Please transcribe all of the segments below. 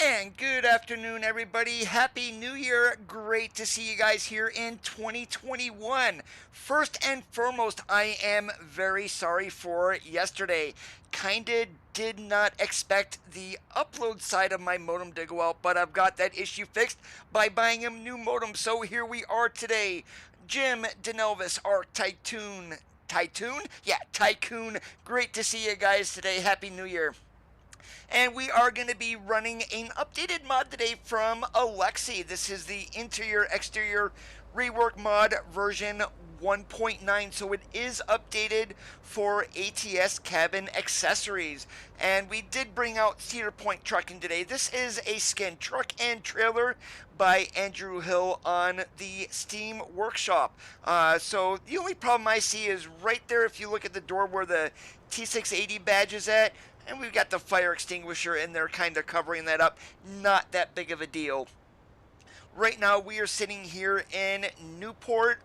And good afternoon, everybody. Happy New Year. Great to see you guys here in 2021. First and foremost, I am very sorry for yesterday. Kinda did not expect the upload side of my modem to go out, but I've got that issue fixed by buying a new modem. So here we are today. Jim DeNelvis, our Tycoon. Tycoon. Great to see you guys today. Happy New Year. And we are going to be running an updated mod today from Alexi. This is the interior-exterior rework mod version 1.9, so it is updated for ATS cabin accessories. And we did bring out Cedar Point Trucking today. This is a skin truck and trailer by Andrew Hill on the Steam Workshop. So the only problem I see is right there if you look at the door where the T680 badge is at, and we've got the fire extinguisher in there kind of covering that up. Not that big of a deal. Right now we are sitting here in Newport,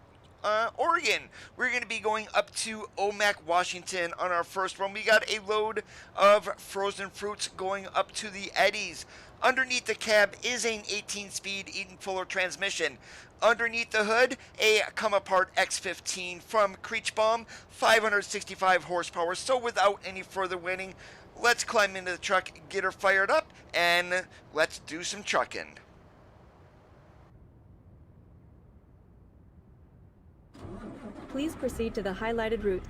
Oregon. We're going to be going up to Omak, Washington on our first run. We got a load of frozen fruits going up to the Eddies. Underneath the cab is an 18-speed Eaton Fuller transmission. Underneath the hood, a come-apart X15 from Creechbaum, 565 horsepower. So without any further waiting, let's climb into the truck, get her fired up, and let's do some trucking. Please proceed to the highlighted route.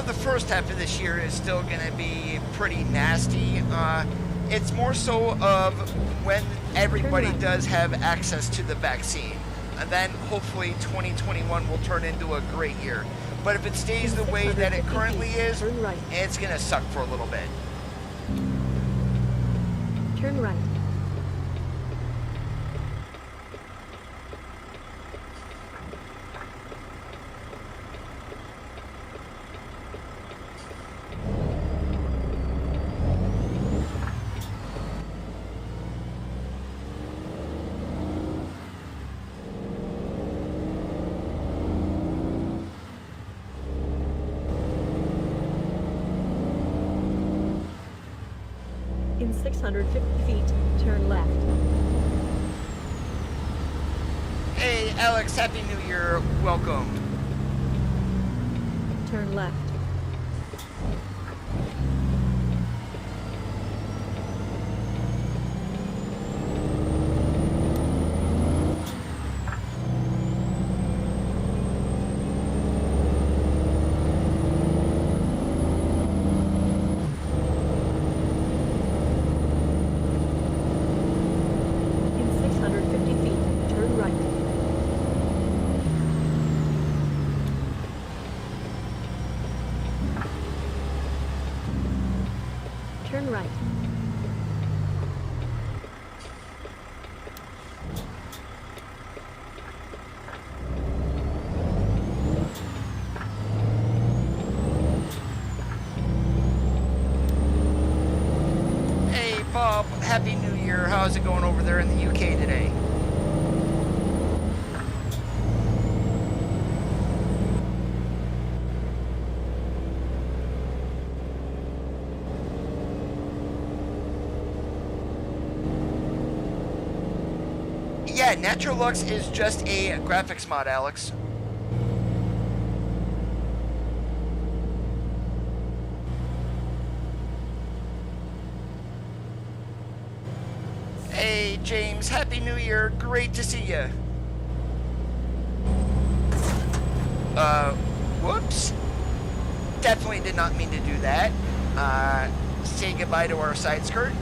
The first half of this year is still going to be pretty nasty. It's more so of when everybody does have access to the vaccine. And then hopefully 2021 will turn into a great year. But if it stays the way that it currently is, it's going to suck for a little bit. Turn right. In 650 feet, turn left. Hey, Alex, Happy New Year. Welcome. Turn left. Turn right. Hey, Bob, Happy New Year. How's it going over there in the UK today? Yeah, Natural Lux is just a graphics mod, Alex. Hey, James, Happy New Year. Great to see you. Whoops. Definitely did not mean to do that. Say goodbye to our side skirt.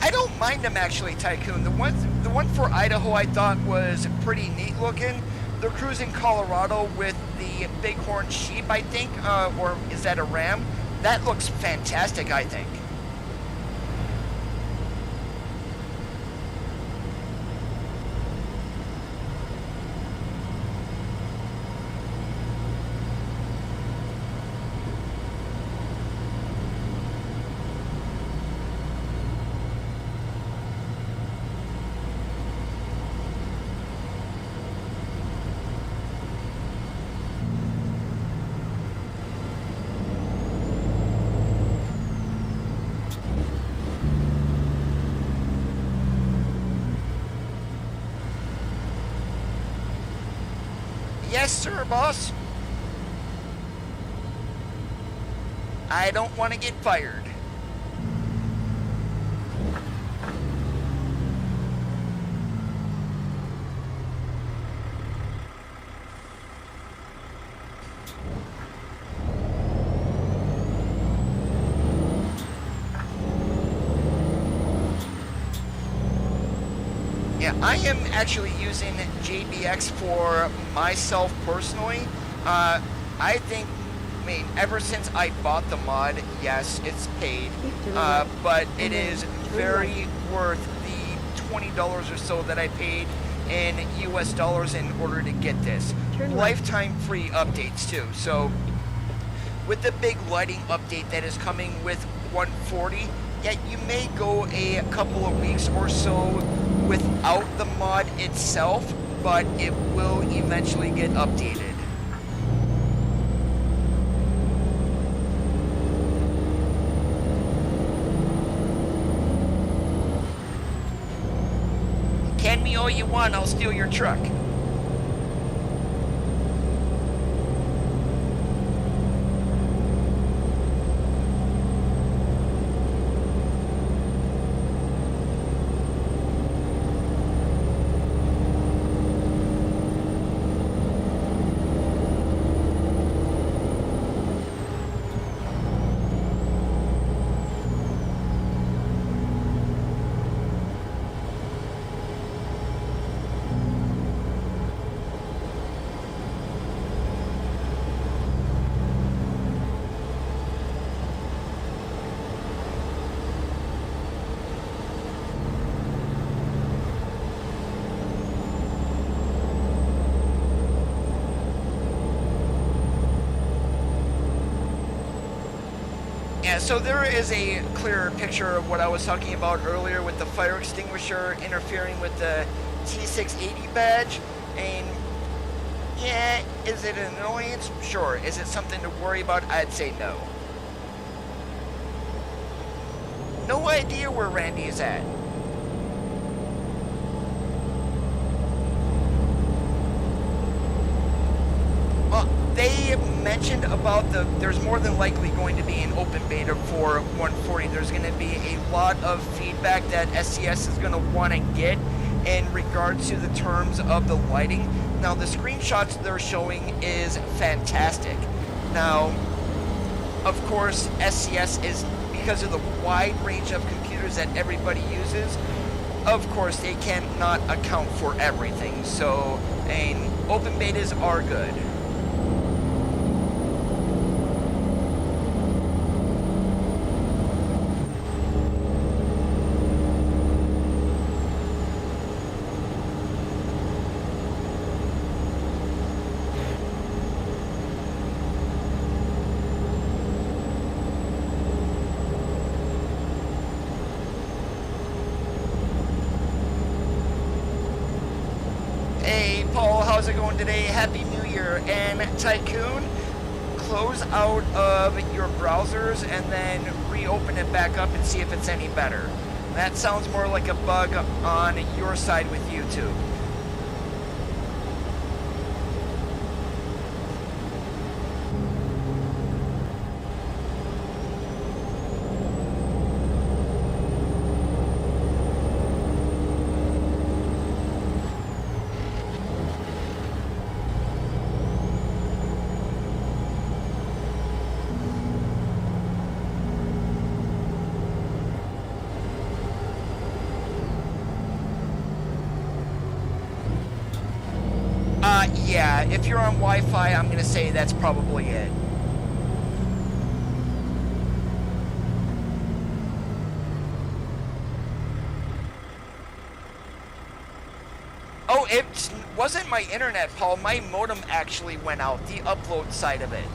I don't mind them actually, Tycoon. The one for Idaho I thought was pretty neat looking. they're cruising Colorado with the bighorn sheep, I think, or is that a ram? That looks fantastic, I think. Yes, sir, boss. I don't want to get fired. Yeah, I am actually using JBX for myself personally. I think, I mean, ever since I bought the mod, yes, it's paid, but it is very worth the $20 or so that I paid in US dollars in order to get this. Lifetime free updates too. So with the big lighting update that is coming with 140, yeah, you may go a couple of weeks or so without the mod itself, but it will eventually get updated. Can me all you want, I'll steal your truck. Yeah, so there is a clearer picture of what I was talking about earlier with the fire extinguisher interfering with the T680 badge. And yeah, is it an annoyance? Sure. Is it something to worry about? I'd say no. No idea where Randy is at. Well, they mentioned about there's more than likely going to be an open beta for 140. There's going to be a lot of feedback that SCS is going to want to get in regards to the terms of the lighting. Now, the screenshots they're showing is fantastic. Now, of course, SCS is, because of the wide range of computers that everybody uses, of course, they cannot account for everything. So, open betas are good. How's it going today? Happy New Year. And Tycoon, close out of your browsers and then reopen it back up and see if it's any better. That sounds more like a bug on your side with YouTube. If you're on Wi-Fi, I'm going to say that's probably it. Oh, it wasn't my internet, Paul. My modem actually went out, the upload side of it.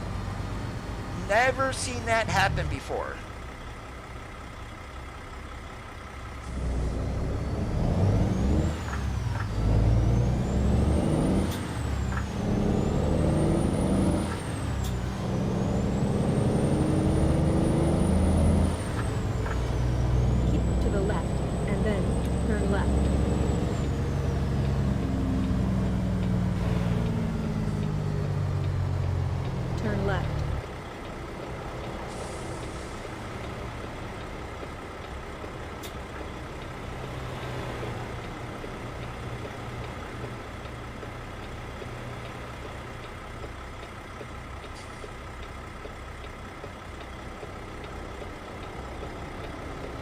Never seen that happen before. Keep to the left, and then turn left. Turn left.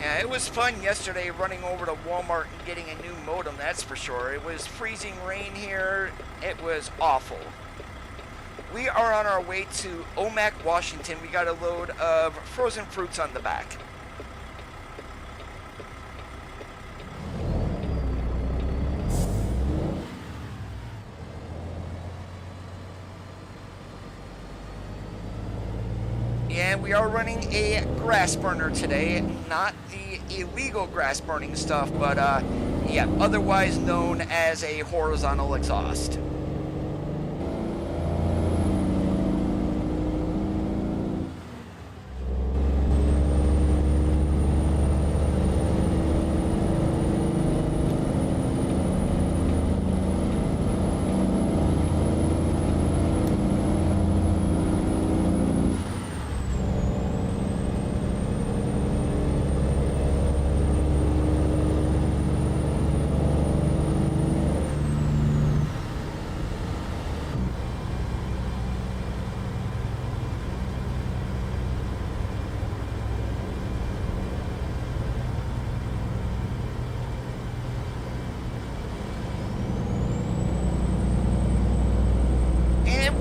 Yeah, it was fun yesterday running over to Walmart and getting a new modem, that's for sure. It was freezing rain here. It was awful. We are on our way to Omak, Washington. We got a load of frozen fruits on the back. Yeah, we are running a grass burner today, not the illegal grass burning stuff, but yeah, otherwise known as a horizontal exhaust.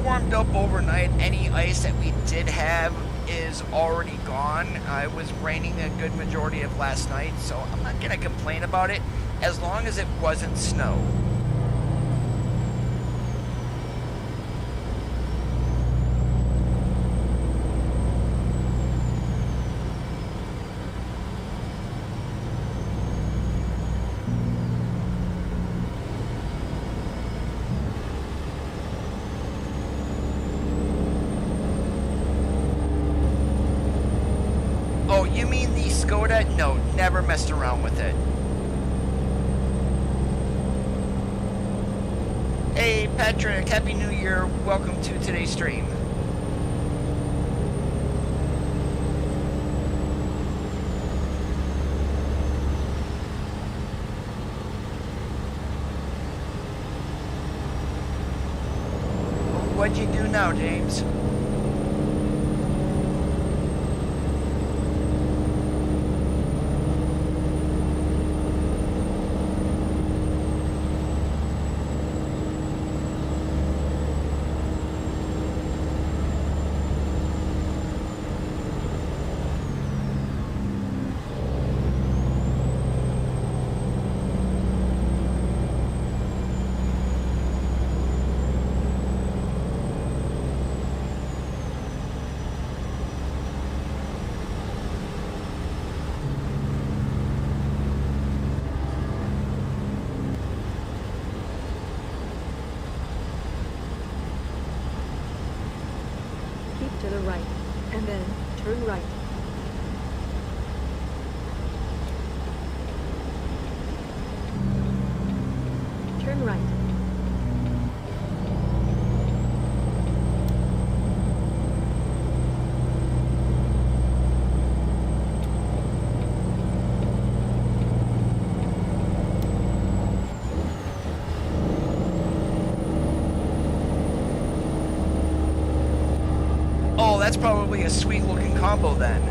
Warmed up overnight. Any ice that we did have is already gone. It was raining a good majority of last night, so I'm not going to complain about it as long as it wasn't snow. Oh, you mean the Skoda? No, never messed around with it. Hey, Patrick, Happy New Year. Welcome to today's stream. What'd you do now, James? To the right, and then turn right. Turn right. Oh, that's probably a sweet looking combo then.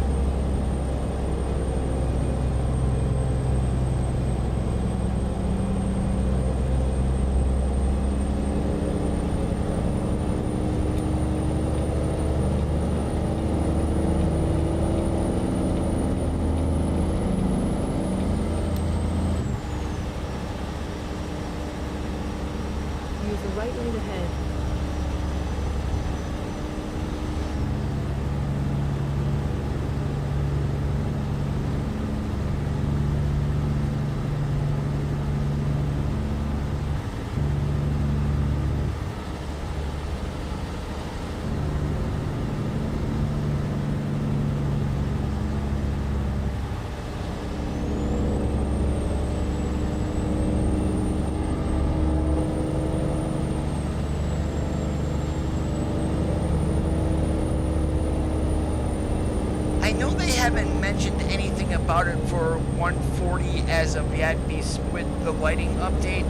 I know they haven't mentioned anything about it for 140 as of yet with the lighting update,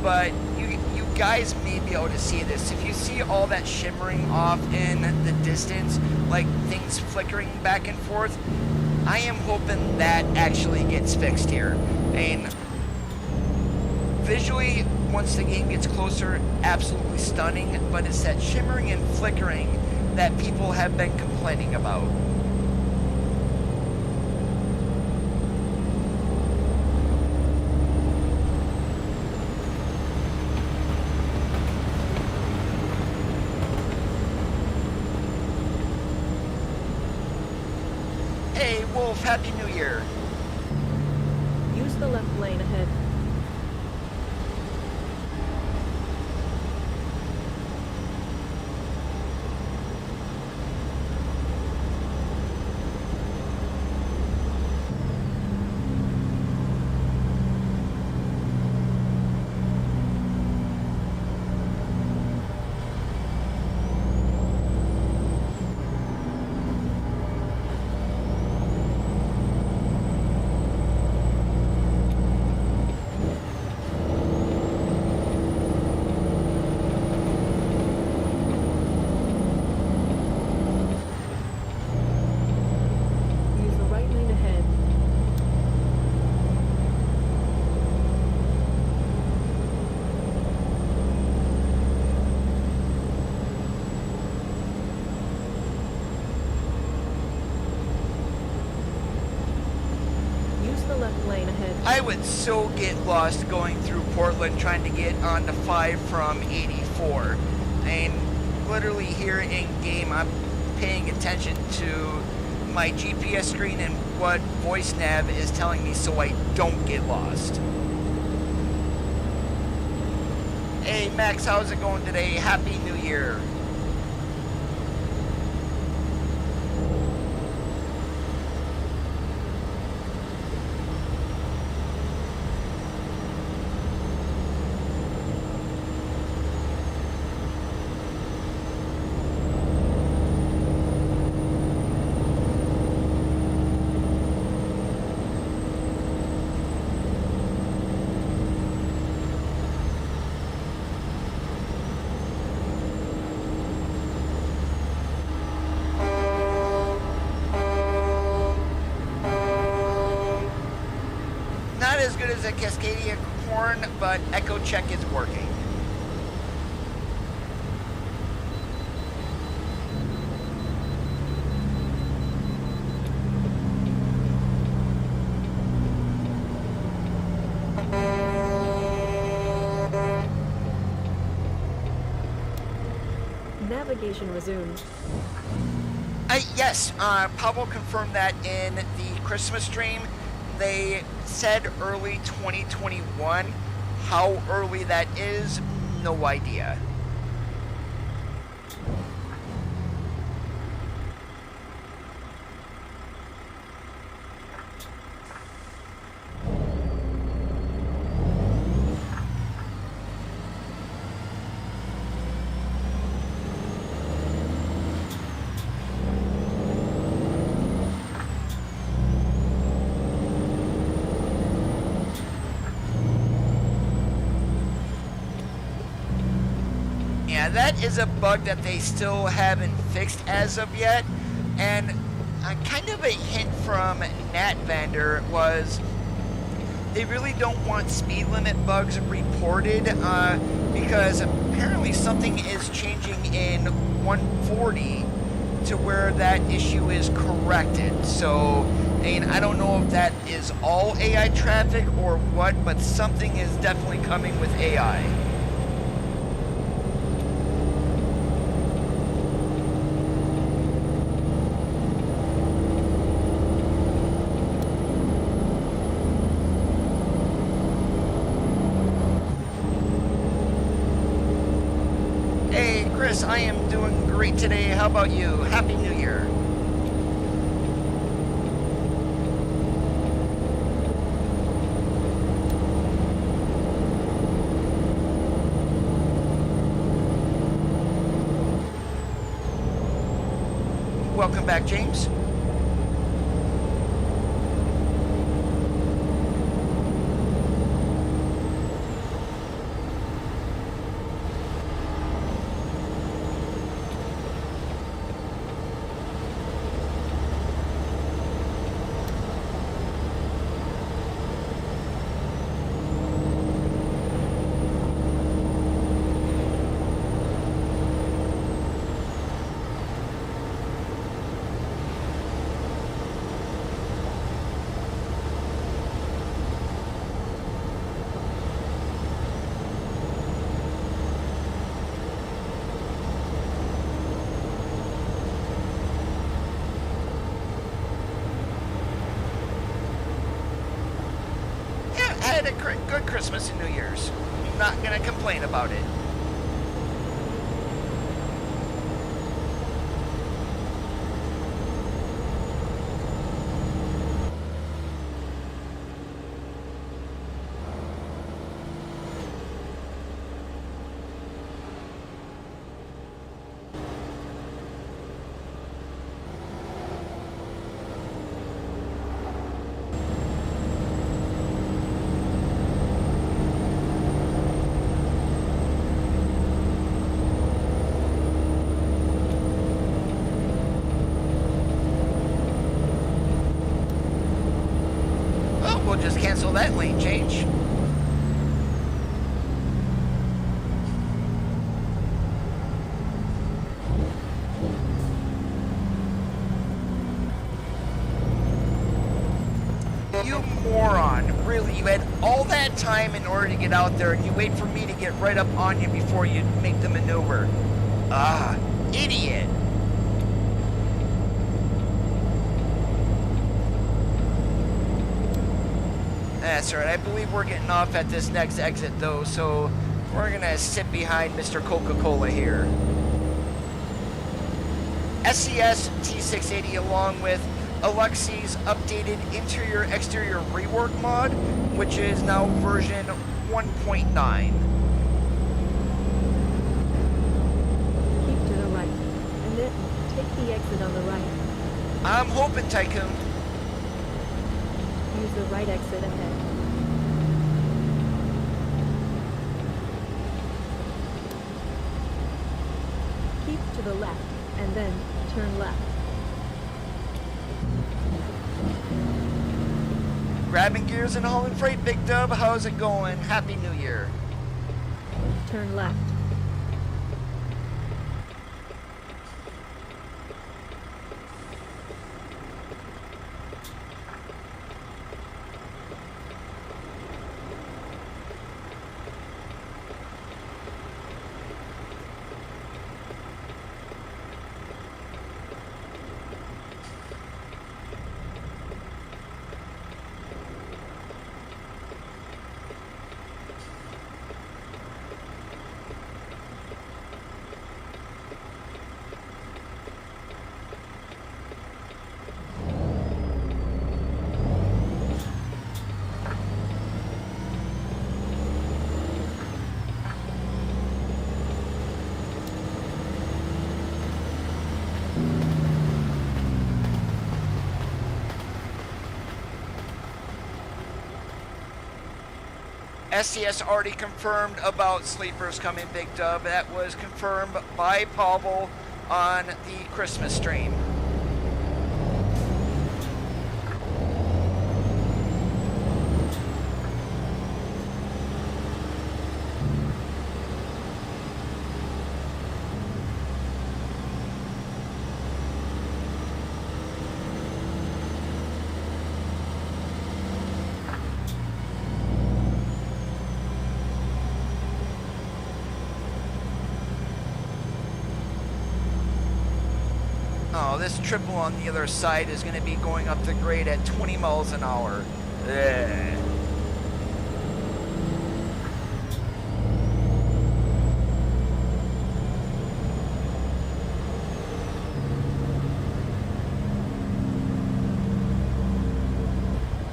but you guys may be able to see this. If you see all that shimmering off in the distance, like things flickering back and forth, I am hoping that actually gets fixed here. And visually, once the game gets closer, absolutely stunning, but it's that shimmering and flickering that people have been complaining about. Hey, Wolf, Happy New Year. Use the left lane ahead. Use the right lane ahead. Use the left lane ahead. I would so get lost going through Portland trying to get on the 5 from 84. And literally here in game, I'm paying attention to my GPS screen and what voice nav is telling me so I don't get lost. Hey Max, how's it going today? Happy New Year. Not as good as a Cascadia horn, but echo check is working. Navigation resumed. Yes, Pablo confirmed that in the Christmas stream. They said early 2021. How early that is, no idea. Yeah, that is a bug that they still haven't fixed as of yet, and kind of a hint from Nat Vander was they really don't want speed limit bugs reported because apparently something is changing in 140 to where that issue is corrected. So, and I don't know if that is all AI traffic or what, but something is definitely coming with AI. Chris, I am doing great today. How about you? Happy New Year. Welcome back, James. had a good Christmas and New Year's. I'm not going to complain about it. We'll just cancel that lane change. You moron. Really, you had all that time in order to get out there and you wait for me to get right up on you before you make the maneuver. Ah, idiot. That's right, I believe we're getting off at this next exit though, so we're gonna sit behind Mr. Coca-Cola here. SCS T680 along with Alexi's updated interior exterior rework mod, which is now version 1.9. Keep to the right, and then take the exit on the right. I'm hoping, Tycoon. Use the right exit ahead. Keep to the left, and then turn left. Grabbing gears and hauling freight, Big Dub. How's it going? Happy New Year. Turn left. SCS already confirmed about sleepers coming, Big Dub. That was confirmed by Pavel on the Christmas stream. Oh, this triple on the other side is going to be going up the grade at 20 miles an hour. Ugh.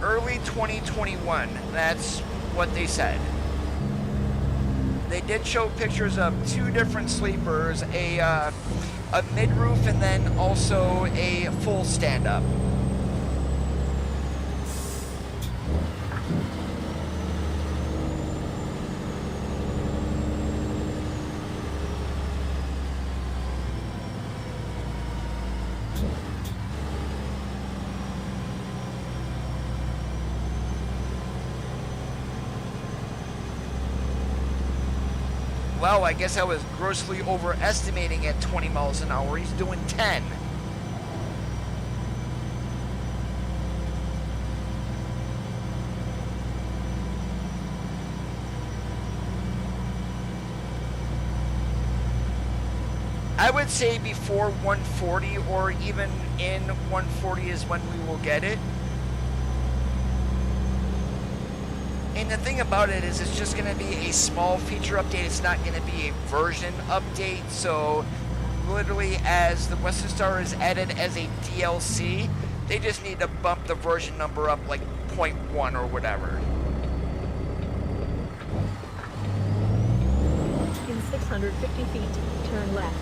Early 2021, that's what they said. They did show pictures of two different sleepers, a mid-roof and then also a full stand-up. Well, I guess I was grossly overestimating at 20 miles an hour. He's doing 10. I would say before 140 or even in 140 is when we will get it. And the thing about it is it's just going to be a small feature update. It's not going to be a version update. So literally as the Western Star is added as a DLC, they just need to bump the version number up like 0.1 or whatever. In 650 feet, turn left.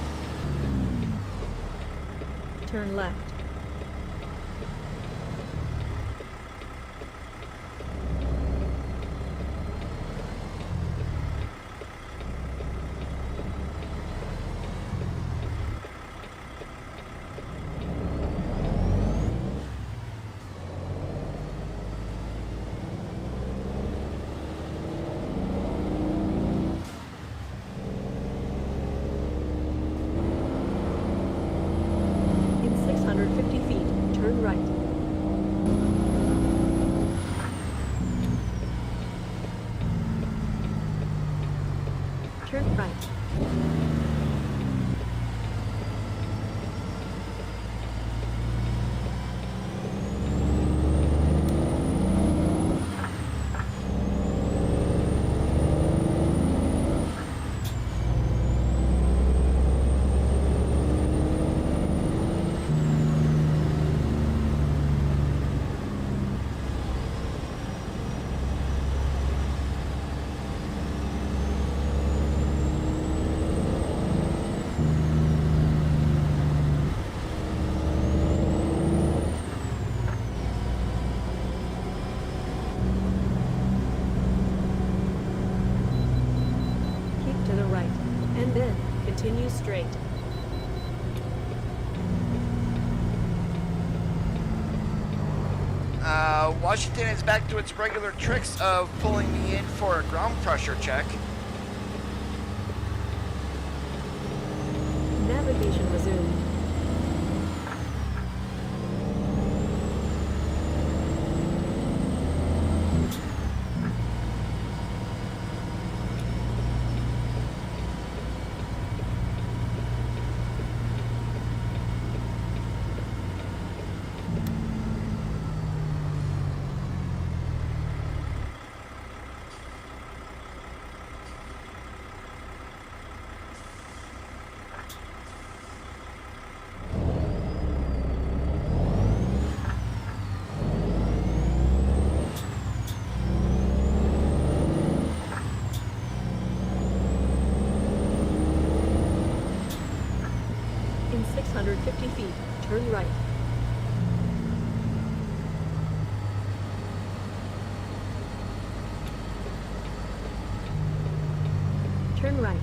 Turn left. In 650 feet, turn right. Turn right. Keep to the right, and then continue straight. Washington is back to its regular tricks of pulling me in for a ground pressure check. Navigation resumed. In 650 feet, turn right. Turn right.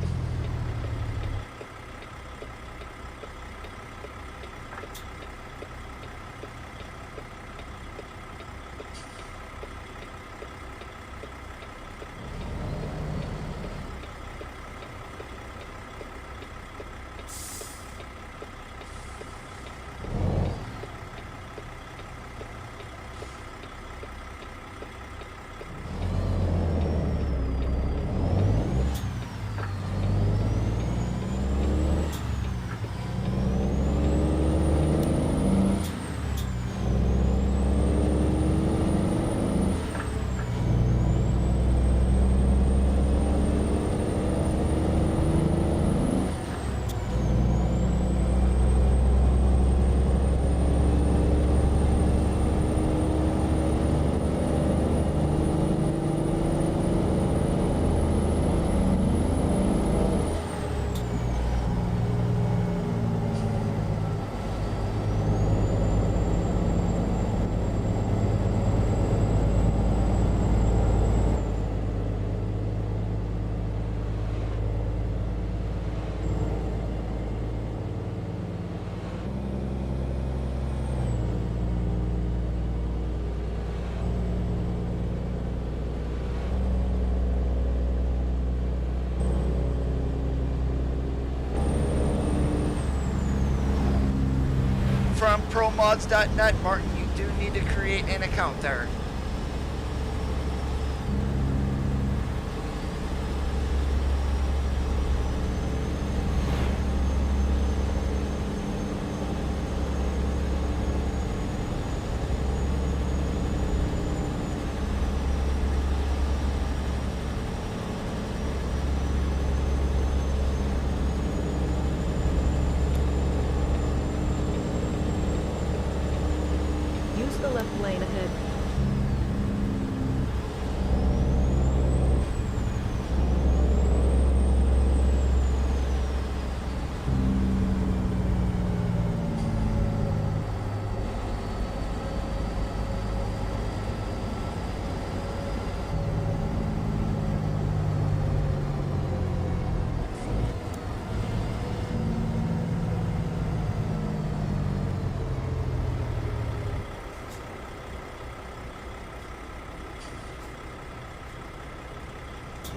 From ProMods.net, Martin, you do need to create an account there. use the left lane ahead.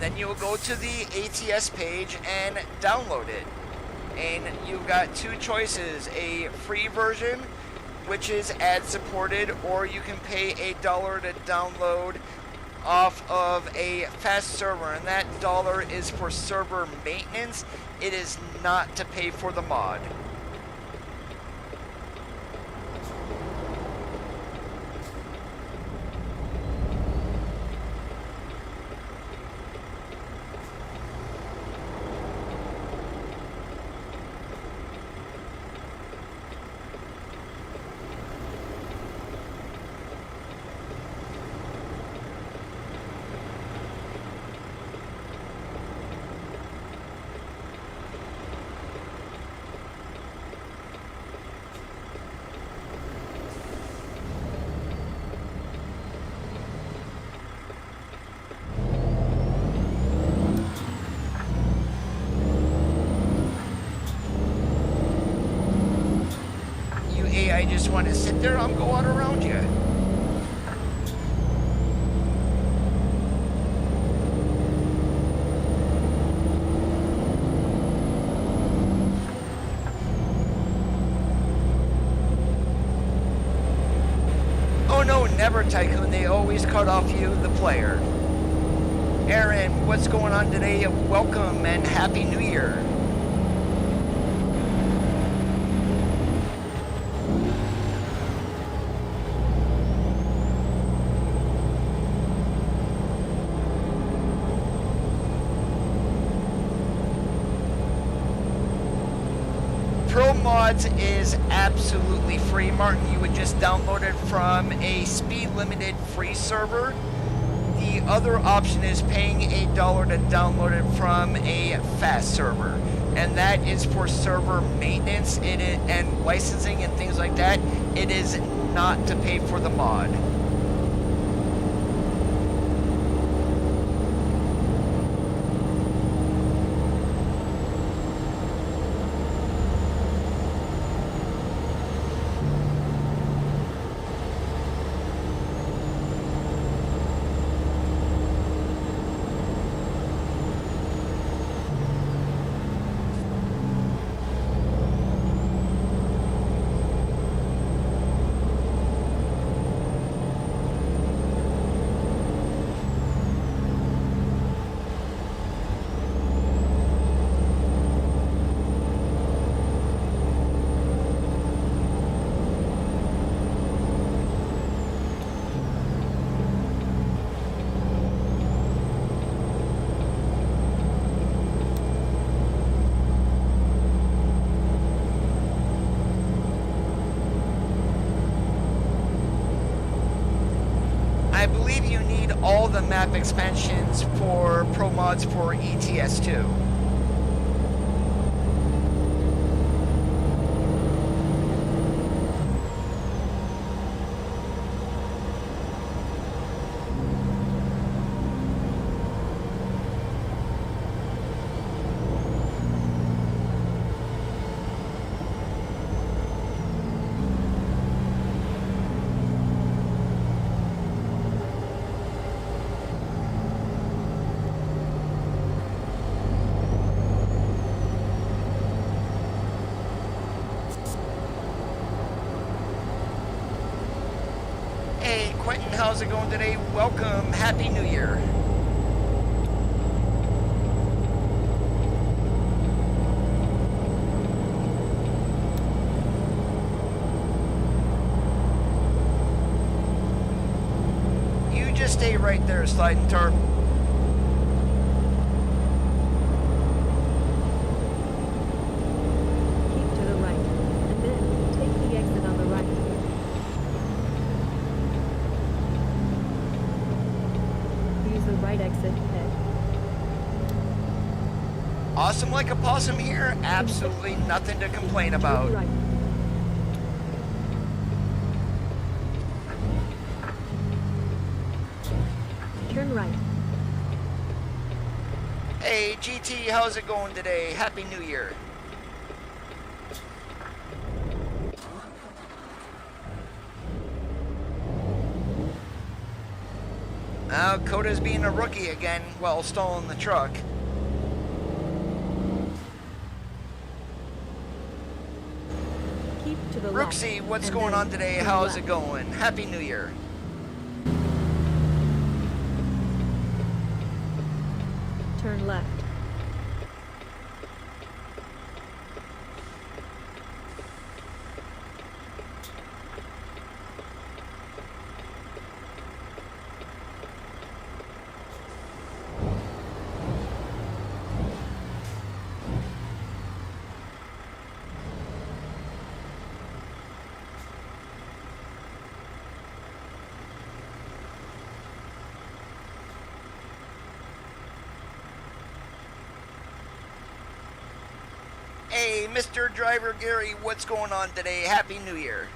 Then you'll go to the ATS page and download it. And you've got two choices, a free version, which is ad supported, or you can pay $1 to download off of a fast server, and that dollar is for server maintenance. It is not to pay for the mod. I just want to sit there, I'll go out around you. Oh no, never, Tycoon, they always cut off you, the player. Aaron, what's going on today? Welcome and Happy New Year. ProMods is absolutely free, Martin. You would just download it from a speed limited free server. The other option is paying $1 to download it from a fast server, and that is for server maintenance and licensing and things like that. It is not to pay for the mod. All the map expansions for ProMods for ETS2. Quentin, how's it going today? Welcome, Happy New Year. You just stay right there, sliding tarp. Keep to the right, and then take the exit on the right. right exit ahead. Awesome like a possum here. Absolutely nothing to complain about. Turn right. Turn right. Hey GT, how's it going today? Happy New Year. Now Coda's being a rookie again while stalling the truck. Keep to the left. Rooksy, what's and going then on today? turn How's left. it going? Happy New Year. Turn left. Hey, Mr. Driver Gary, what's going on today? Happy New Year.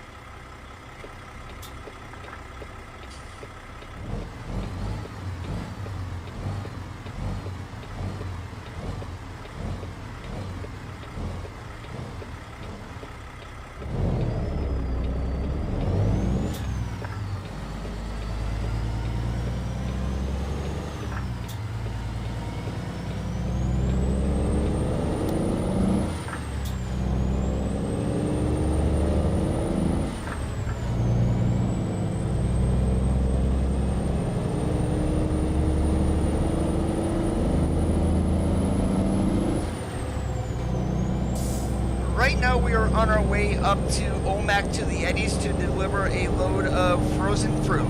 Right now we are on our way up to Omak to the Eddies to deliver a load of frozen fruit.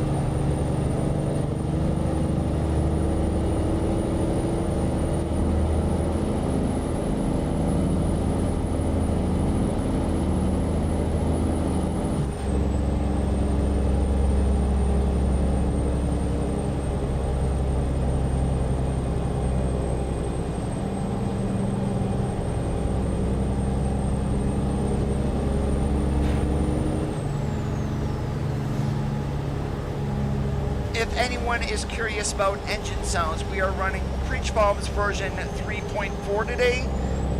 If anyone is curious about engine sounds, we are running Preach Bombs version 3.4 today.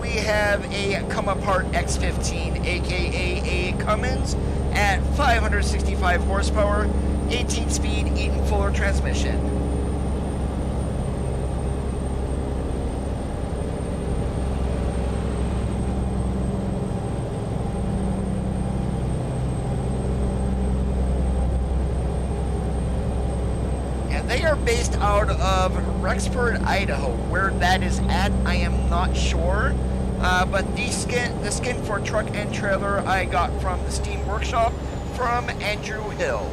We have a Come Apart X15, aka a Cummins, at 565 horsepower, 18-speed Eaton Fuller transmission. They are based out of Rexford, Idaho. Where that is at, I am not sure. But the skin for truck and trailer I got from the Steam Workshop from Andrew Hill.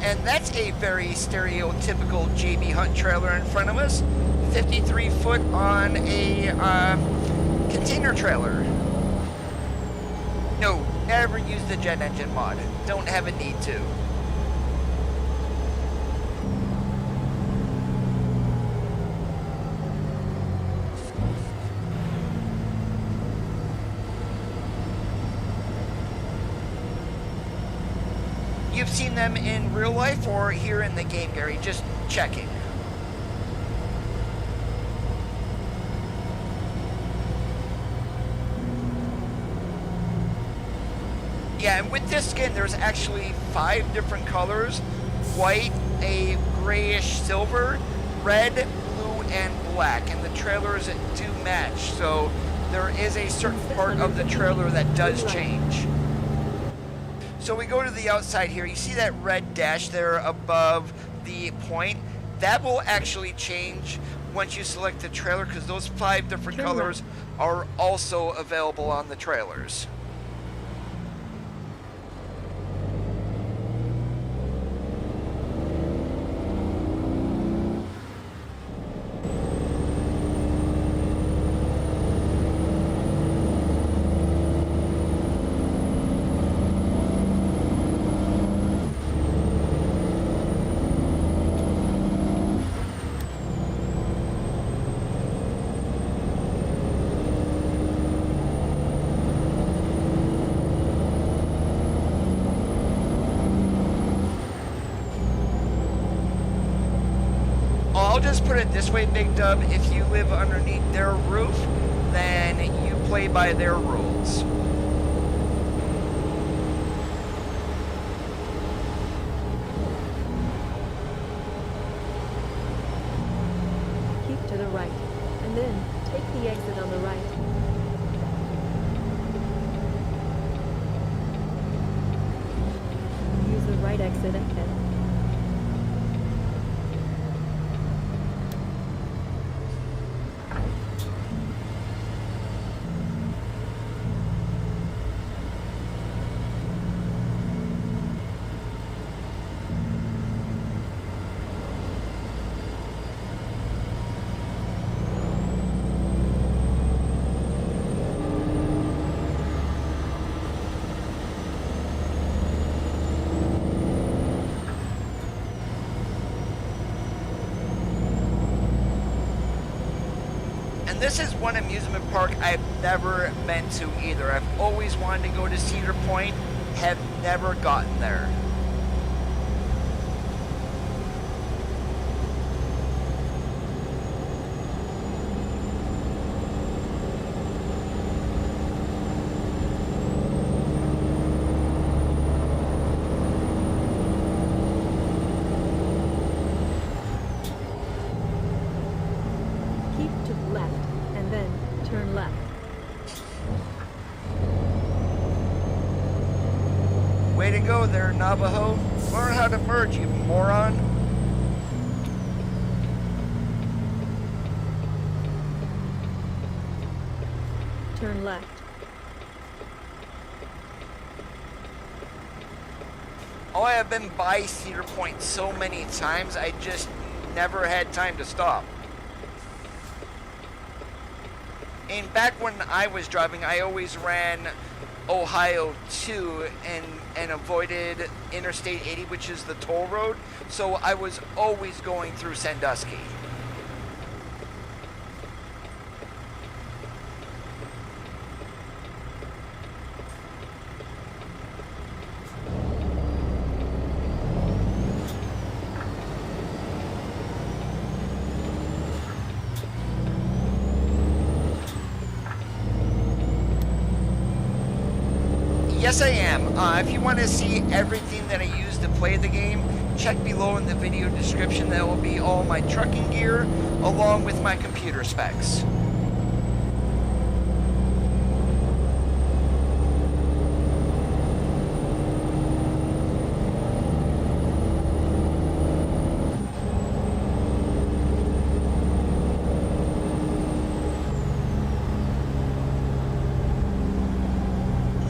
And that's a very stereotypical JB Hunt trailer in front of us. 53 foot on a container trailer. No, never use the jet engine mod. Don't have a need to. You've seen them in real life or here in the game, Gary? Just checking. Yeah, and with this skin, there's actually 5 different colors: white, a grayish silver, red, blue, and black. And the trailers do match, so there is a certain part of the trailer that does change. So we go to the outside here. You see that red dash there above the point? That will actually change once you select the trailer, because those 5 different colors are also available on the trailers. just put it this way, Big Dub. If you live underneath their roof, then you play by their rules. Keep to the right, and then take the exit on the right. Use the right exit ahead. This is one amusement park I've never been to either. I've always wanted to go to Cedar Point, have never gotten there. Way to go there, Navajo. Learn how to merge, you moron. Turn left. Oh, I have been by Cedar Point so many times, I just never had time to stop. And back when I was driving, I always ran Ohio 2 and avoided Interstate 80, which is the toll road. So I was always going through Sandusky. Yes, I am. If you want to see everything that I use to play the game, check below in the video description. That will be all my trucking gear, along with my computer specs.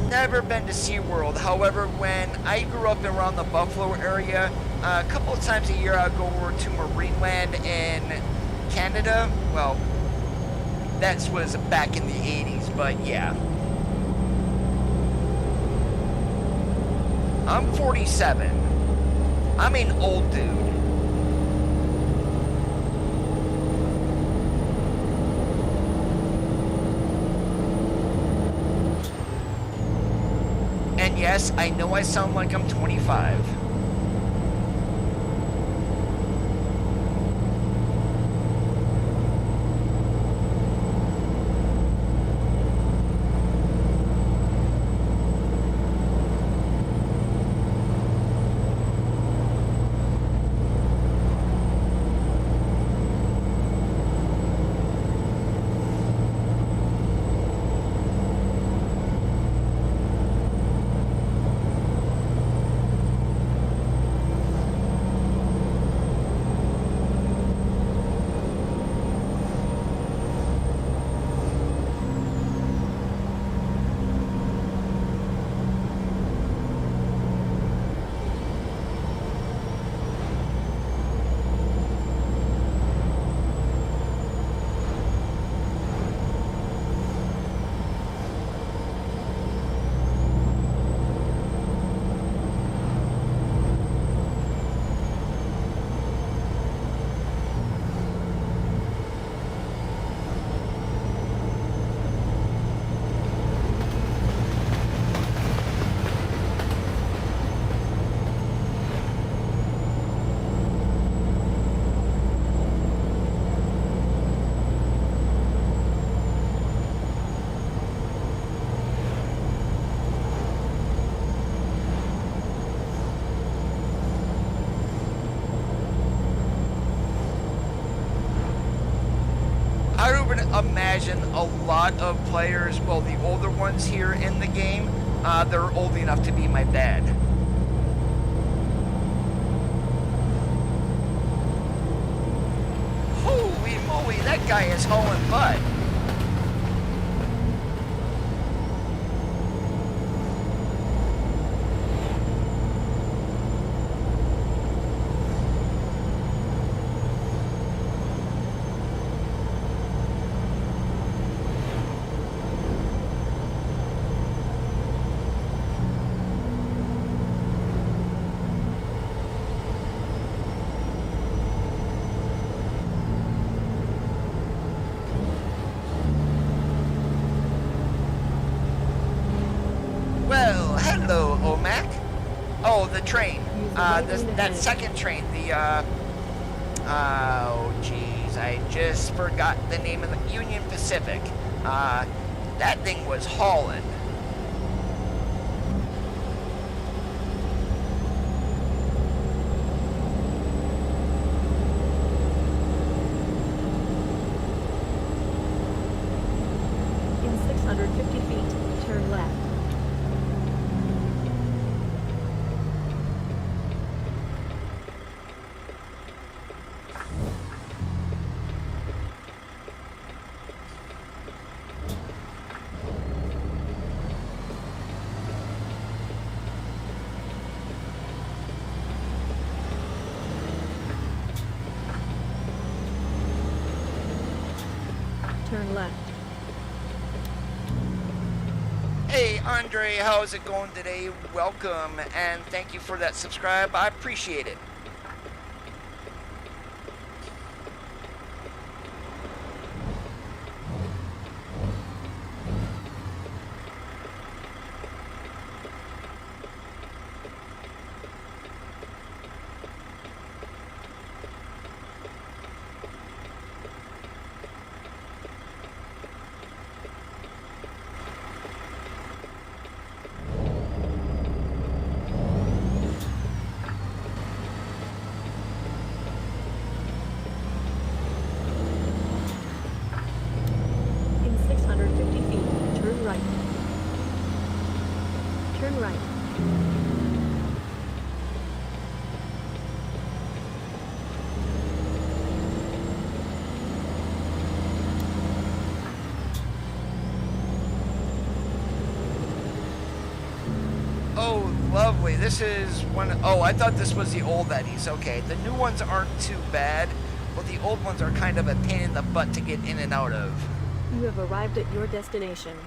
Never been to SeaWorld. However, when I grew up around the Buffalo area, a couple of times a year I'd go over to Marineland in Canada. Well, that was back in the 80s, but yeah. I'm 47. I'm an old dude. And yes, I know I sound like I'm 25. would imagine a lot of players, well, the older ones here in the game, they're old enough to be my dad. Holy moly, that guy is hauling butt. Well, hello, Omac. Oh, the train. That second train. Oh, jeez, I just forgot the name of the Union Pacific. That thing was hauling. In 650 feet, turn left. Turn left. Hey, Andre, how's it going today? Welcome, and thank you for that subscribe. I appreciate it. In 650 feet, turn right. Turn right. Oh, lovely. This is one. Oh, I thought this was the old Eddies. Okay, the new ones aren't too bad, but the old ones are kind of a pain in the butt to get in and out of. You have arrived at your destination.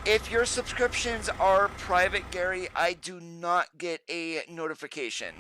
If your subscriptions are private, Gary, I do not get a notification.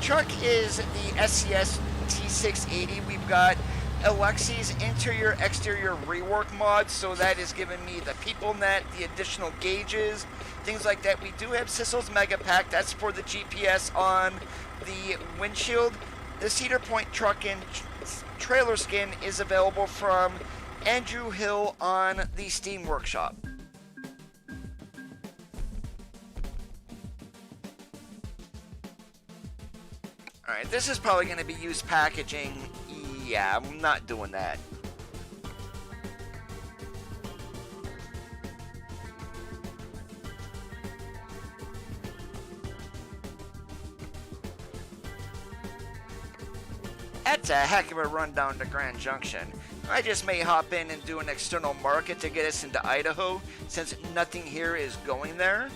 Truck is the SCS T680. We've got Alexi's interior exterior rework mod, so that is giving me the people net, the additional gauges, things like that. We do have Sissel's Mega Pack, that's for the GPS on the windshield. The Cedar Point truck and trailer skin is available from Andrew Hill on the Steam Workshop. Alright, this is probably going to be used packaging. Yeah, I'm not doing that. That's a heck of a run down to Grand Junction. I just may hop in and do an external market to get us into Idaho, since nothing here is going there.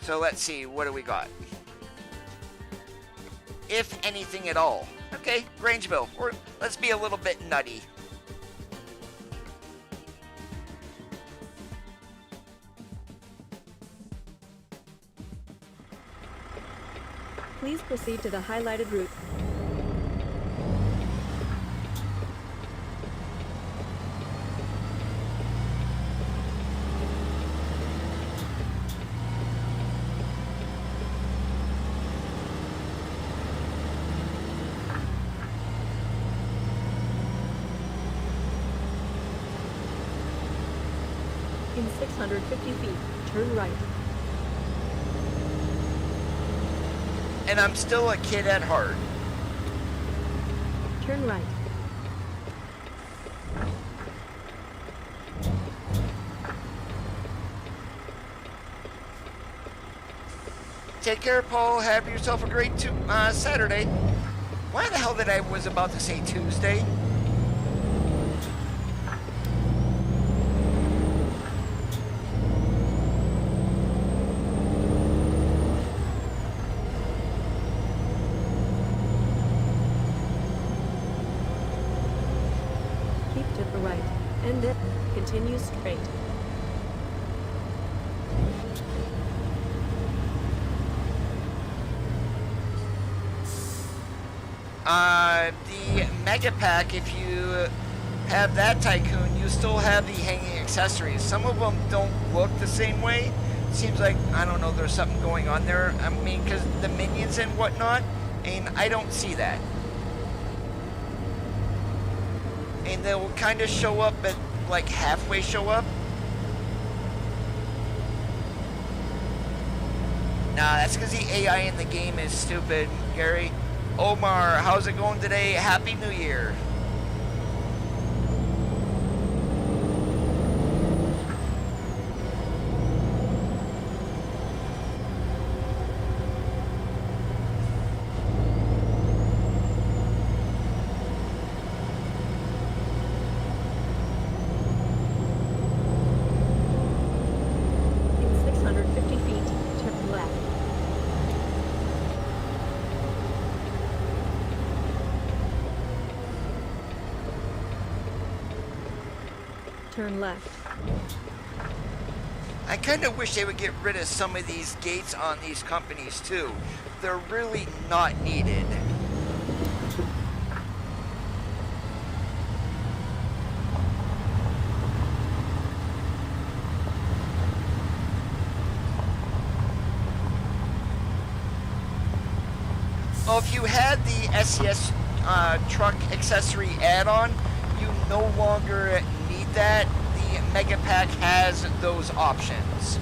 So let's see, what do we got? If anything at all. Okay, Grangeville, or let's be a little bit nutty. Please proceed to the highlighted route. In 650 feet, turn right. And I'm still a kid at heart. Turn right. Take care, Paul. Have yourself a great Saturday. Why the hell did I was about to say Tuesday? Keep to the right, and then continue straight. The Mega Pack, if you have that Tycoon, you still have the hanging accessories. Some of them don't look the same way. Seems like, I don't know, there's something going on there. I mean, because the minions and whatnot, and I don't see that. And they'll kind of show up at, like, halfway show up. Nah, that's because the AI in the game is stupid, Gary. Omar, how's it going today? Happy New Year. In 650 feet, turn left. Turn left. I kind of wish they would get rid of some of these gates on these companies too. They're really not needed. Well, if you had the SES truck accessory add-on, you no longer need that. The Mega Pack has those options.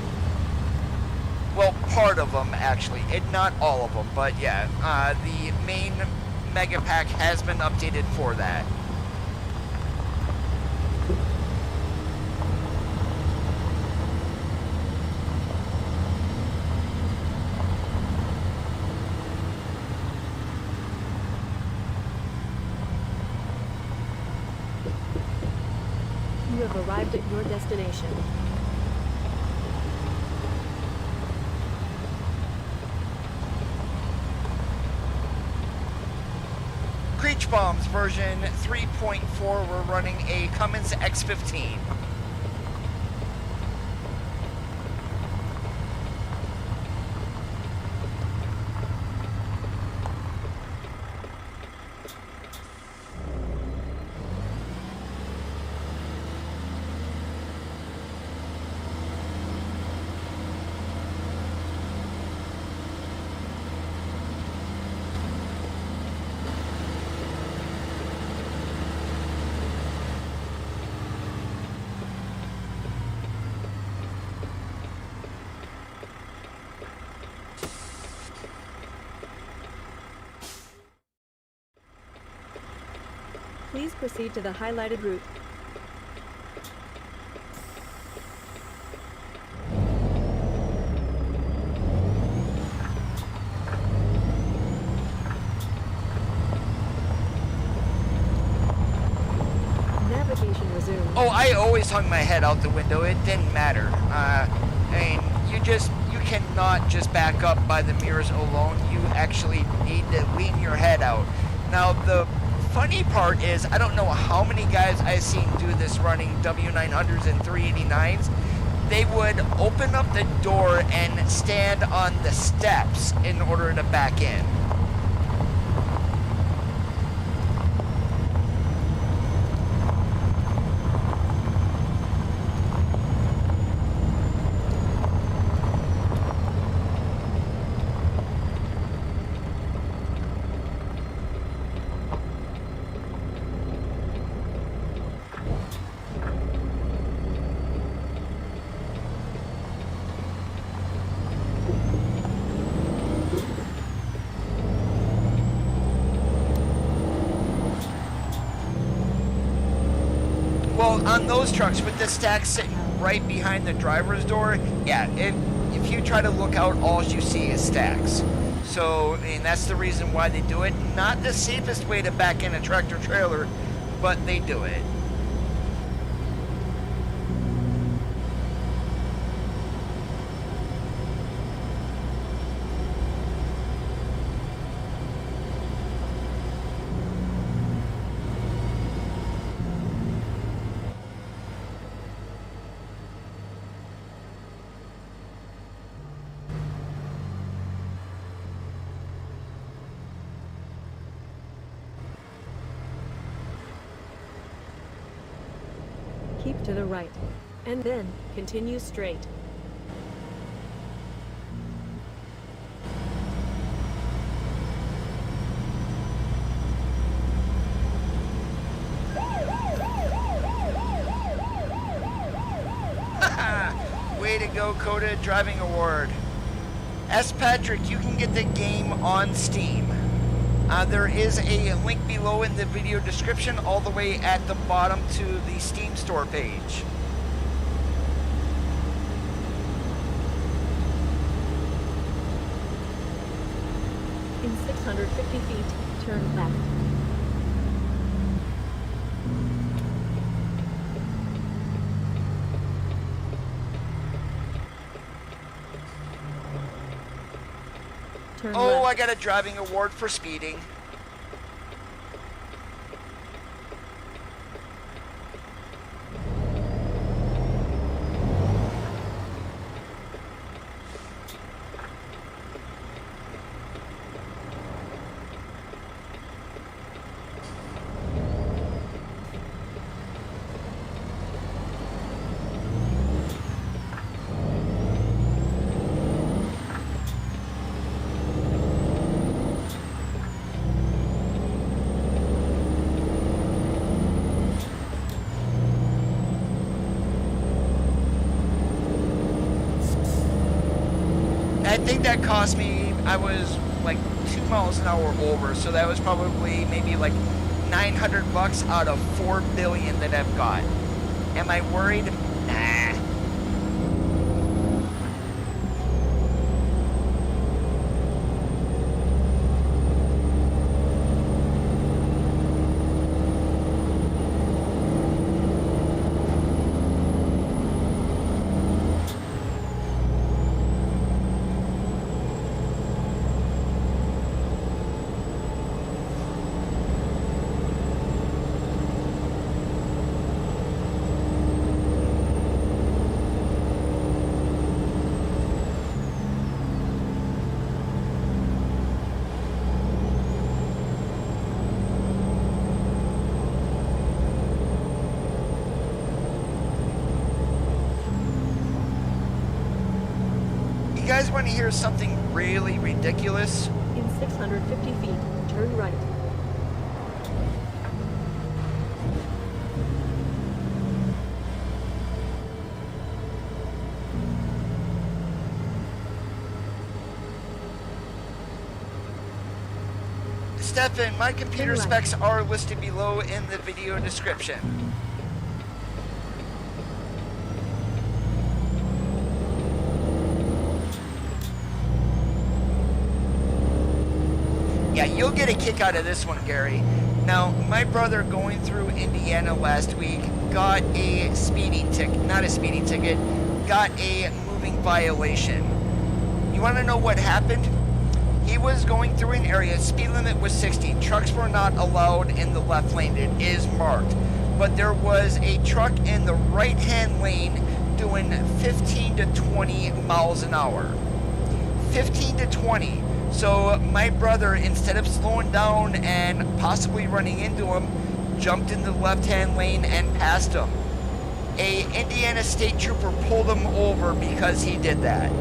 Well, part of them actually, and not all of them, but yeah, the main Mega Pack has been updated for that. You have arrived at your destination. Creech Bombs version 3.4, we're running a Cummins X15. Please proceed to the highlighted route. Oh, I always hung my head out the window. It didn't matter. I mean, you cannot just back up by the mirrors alone. You actually need to lean your head out. Now, the funny part is, I don't know how many guys I've seen do this running W900s and 389s. They would open up the door and stand on the steps in order to back in. Well, on those trucks with the stack sitting right behind the driver's door, yeah, if you try to look out, all you see is stacks. So, and that's the reason why they do it. Not the safest way to back in a tractor trailer, but they do it. Keep to the right, and then continue straight. Way to go, Coda Driving Award. S. Patrick, you can get the game on Steam. There is a link below in the video description, all the way at the bottom to the Steam store page. In 650 feet, turn left. Turn Oh, left. I got a driving award for speeding. I think that cost me, I was like 2 miles an hour over, so that was probably maybe like 900 bucks out of 4 billion that I've got. Am I worried? Nah. You guys want to hear something really ridiculous? In 650 feet, turn right. Stefan, my computer Turn right. specs are listed below in the video description. Yeah, you'll get a kick out of this one, Gary. Now, my brother going through Indiana last week got a speeding ticket, not a speeding ticket, got a moving violation. You want to know what happened? He was going through an area, speed limit was 60. Trucks were not allowed in the left lane, it is marked. But there was a truck in the right-hand lane doing 15 to 20 miles an hour. 15 to 20. So my brother, instead of slowing down and possibly running into him, jumped in the left-hand lane and passed him. A Indiana state trooper pulled him over because he did that.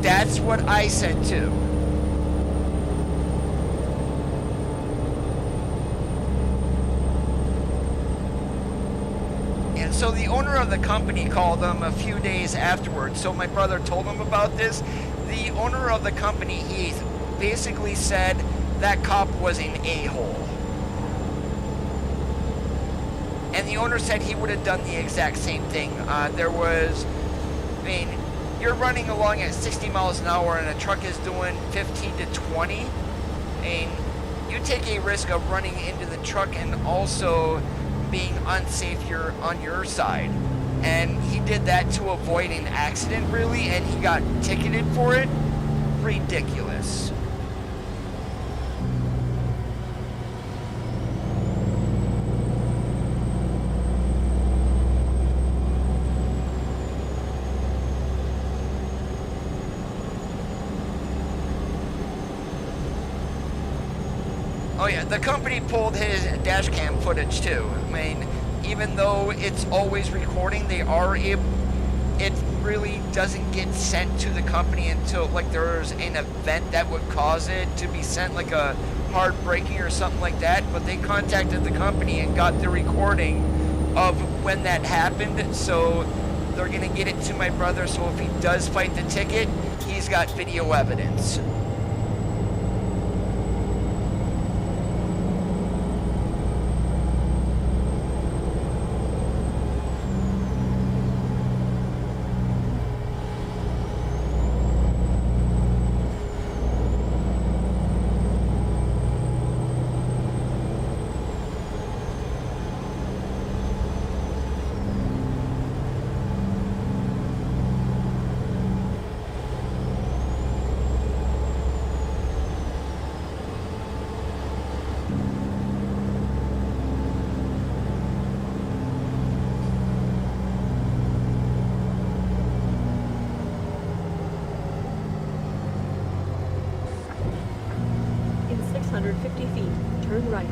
That's what I said too. And so the owner of the company called him a few days afterwards. So my brother told him about this. The owner of the company, he basically said that cop was an a-hole. And the owner said he would have done the exact same thing. You're running along at 60 miles an hour and a truck is doing 15 to 20. And you take a risk of running into the truck and also being unsafe on your side. And he did that to avoid an accident, really, and he got ticketed for it. Ridiculous. Oh yeah, the company pulled his dash cam footage too. I mean, even though it's always recording, it really doesn't get sent to the company until like there's an event that would cause it to be sent, like a hard braking or something like that. But they contacted the company and got the recording of when that happened, so they're gonna get it to my brother, so if he does fight the ticket, he's got video evidence. In 650 feet, turn right.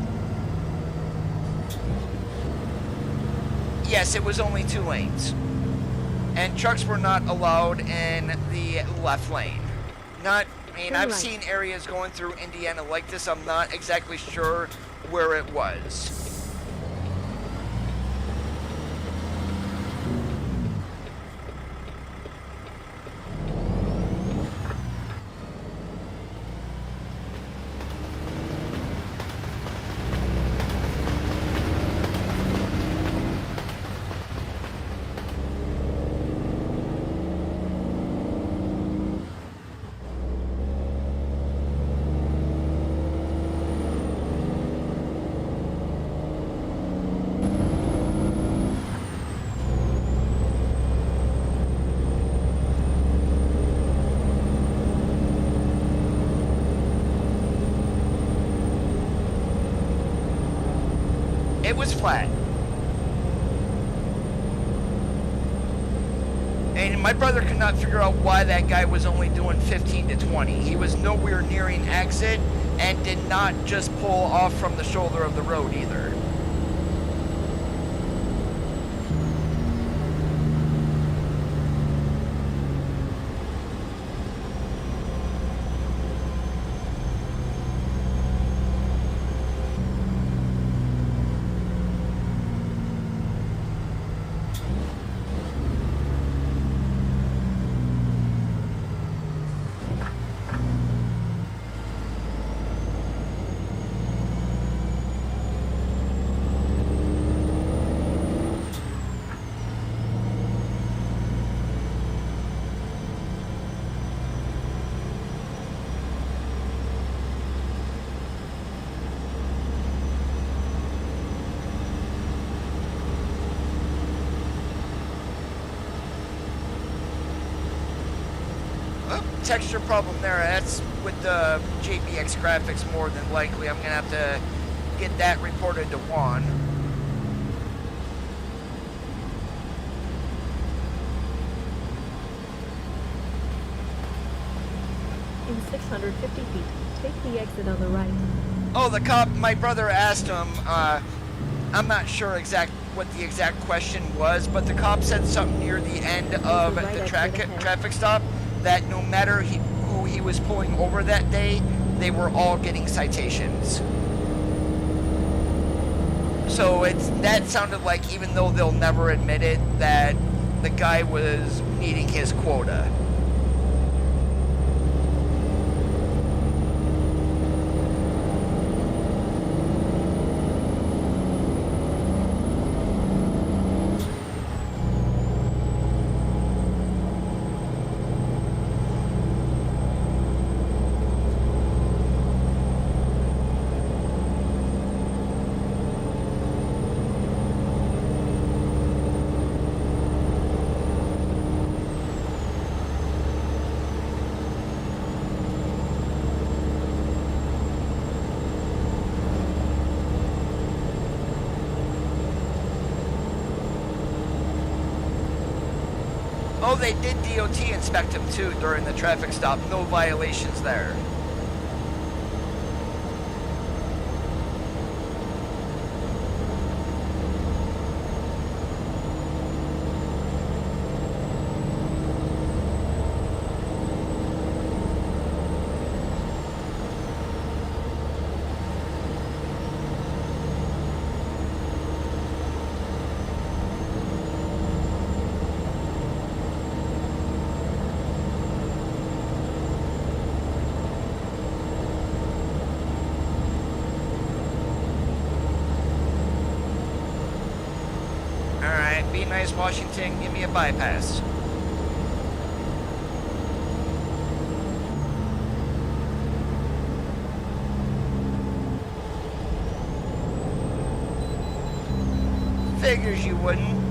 Yes, it was only 2 lanes. And trucks were not allowed in the left lane. I've seen areas going through Indiana like this. I'm not exactly sure where it was. It was flat. And my brother could not figure out why that guy was only doing 15 to 20. He was nowhere nearing exit and did not just pull off from the shoulder of the road either. Texture problem there. That's with the JPX graphics more than likely. I'm gonna have to get that reported to Juan. In 650 feet, take the exit on the right. Oh, the cop, my brother asked him, I'm not sure what the exact question was, but the cop said something near the end of the traffic stop that no matter who he was pulling over that day, they were all getting citations. So that sounded like, even though they'll never admit it, that the guy was meeting his quota. Oh, they did DOT inspect him too during the traffic stop. No violations there. Be nice, Washington. Give me a bypass. Figures you wouldn't.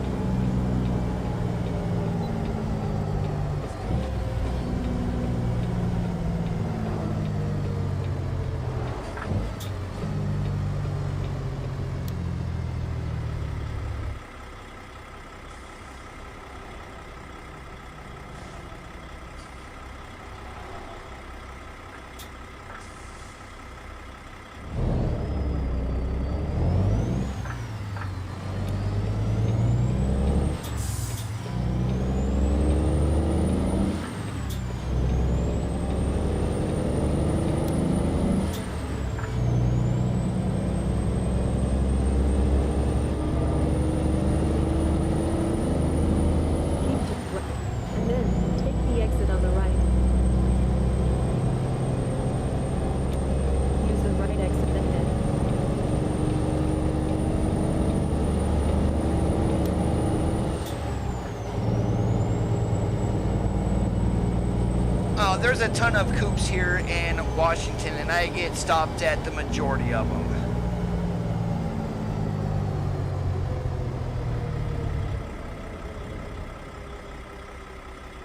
There's a ton of coupes here in Washington, and I get stopped at the majority of them.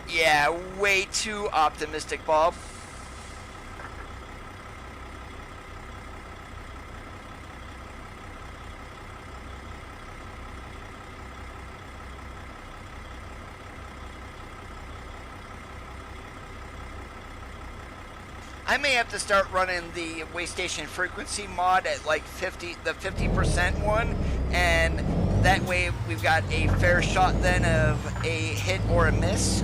Yeah, way too optimistic, Bob. I may have to start running the way station frequency mod at like 50% one, and that way we've got a fair shot then of a hit or a miss.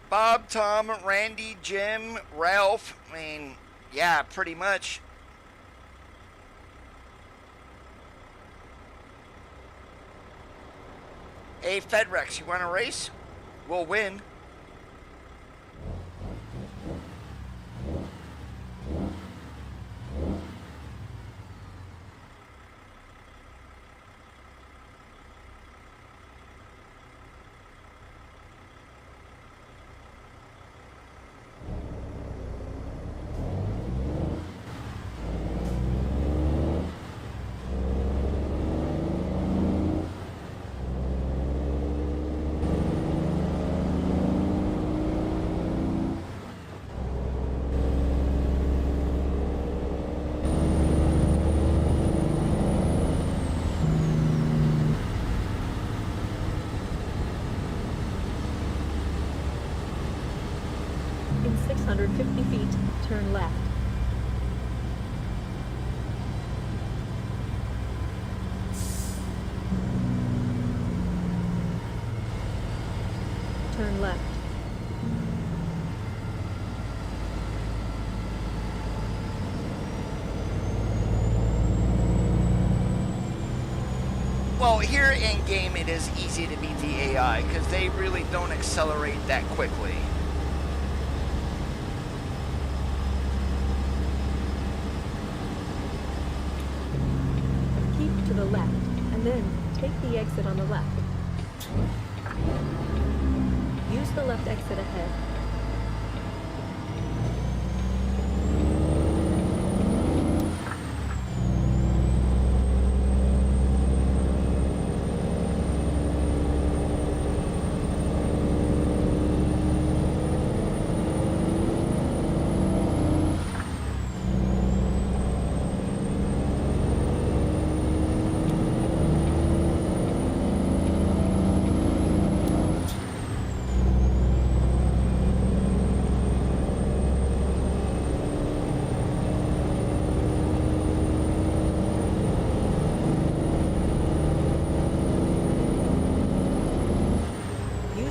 Bob, Tom, Randy, Jim, Ralph. I mean, yeah, pretty much. Hey, Fedrex, you want to race? We'll win. In 650 feet, turn left. Turn left. Well, here in game it is easy to beat the AI because they really don't accelerate that quickly. Keep to the left, and then take the exit on the left. Use the left exit ahead.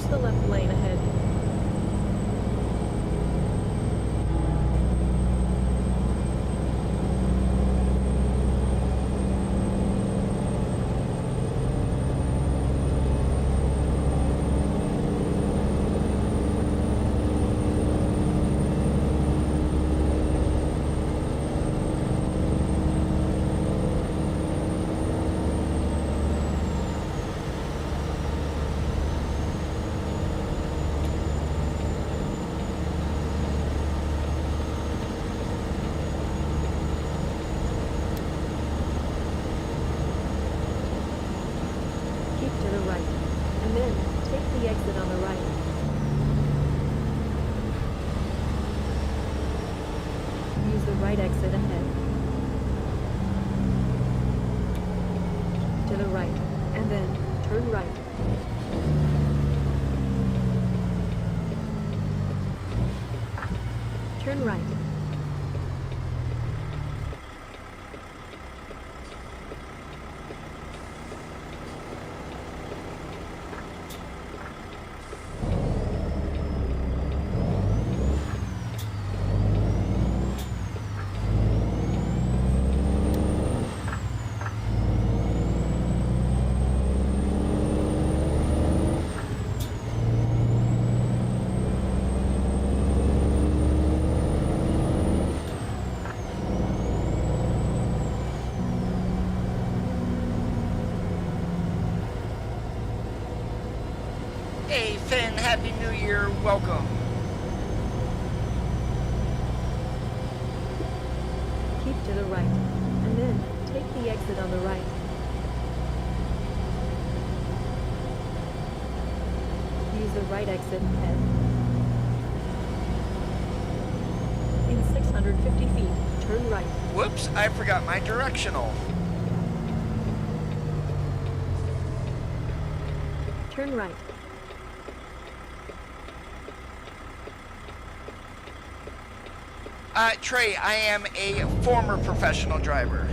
The left lane ahead. Exit on the right. Use the right exit ahead. To the right, and then turn right. Turn right. Jonathan, Happy New Year, welcome. Keep to the right, and then take the exit on the right. Use the right exit ahead. In 650 feet, turn right. Whoops, I forgot my directional. Turn right. Trey, I am a former professional driver.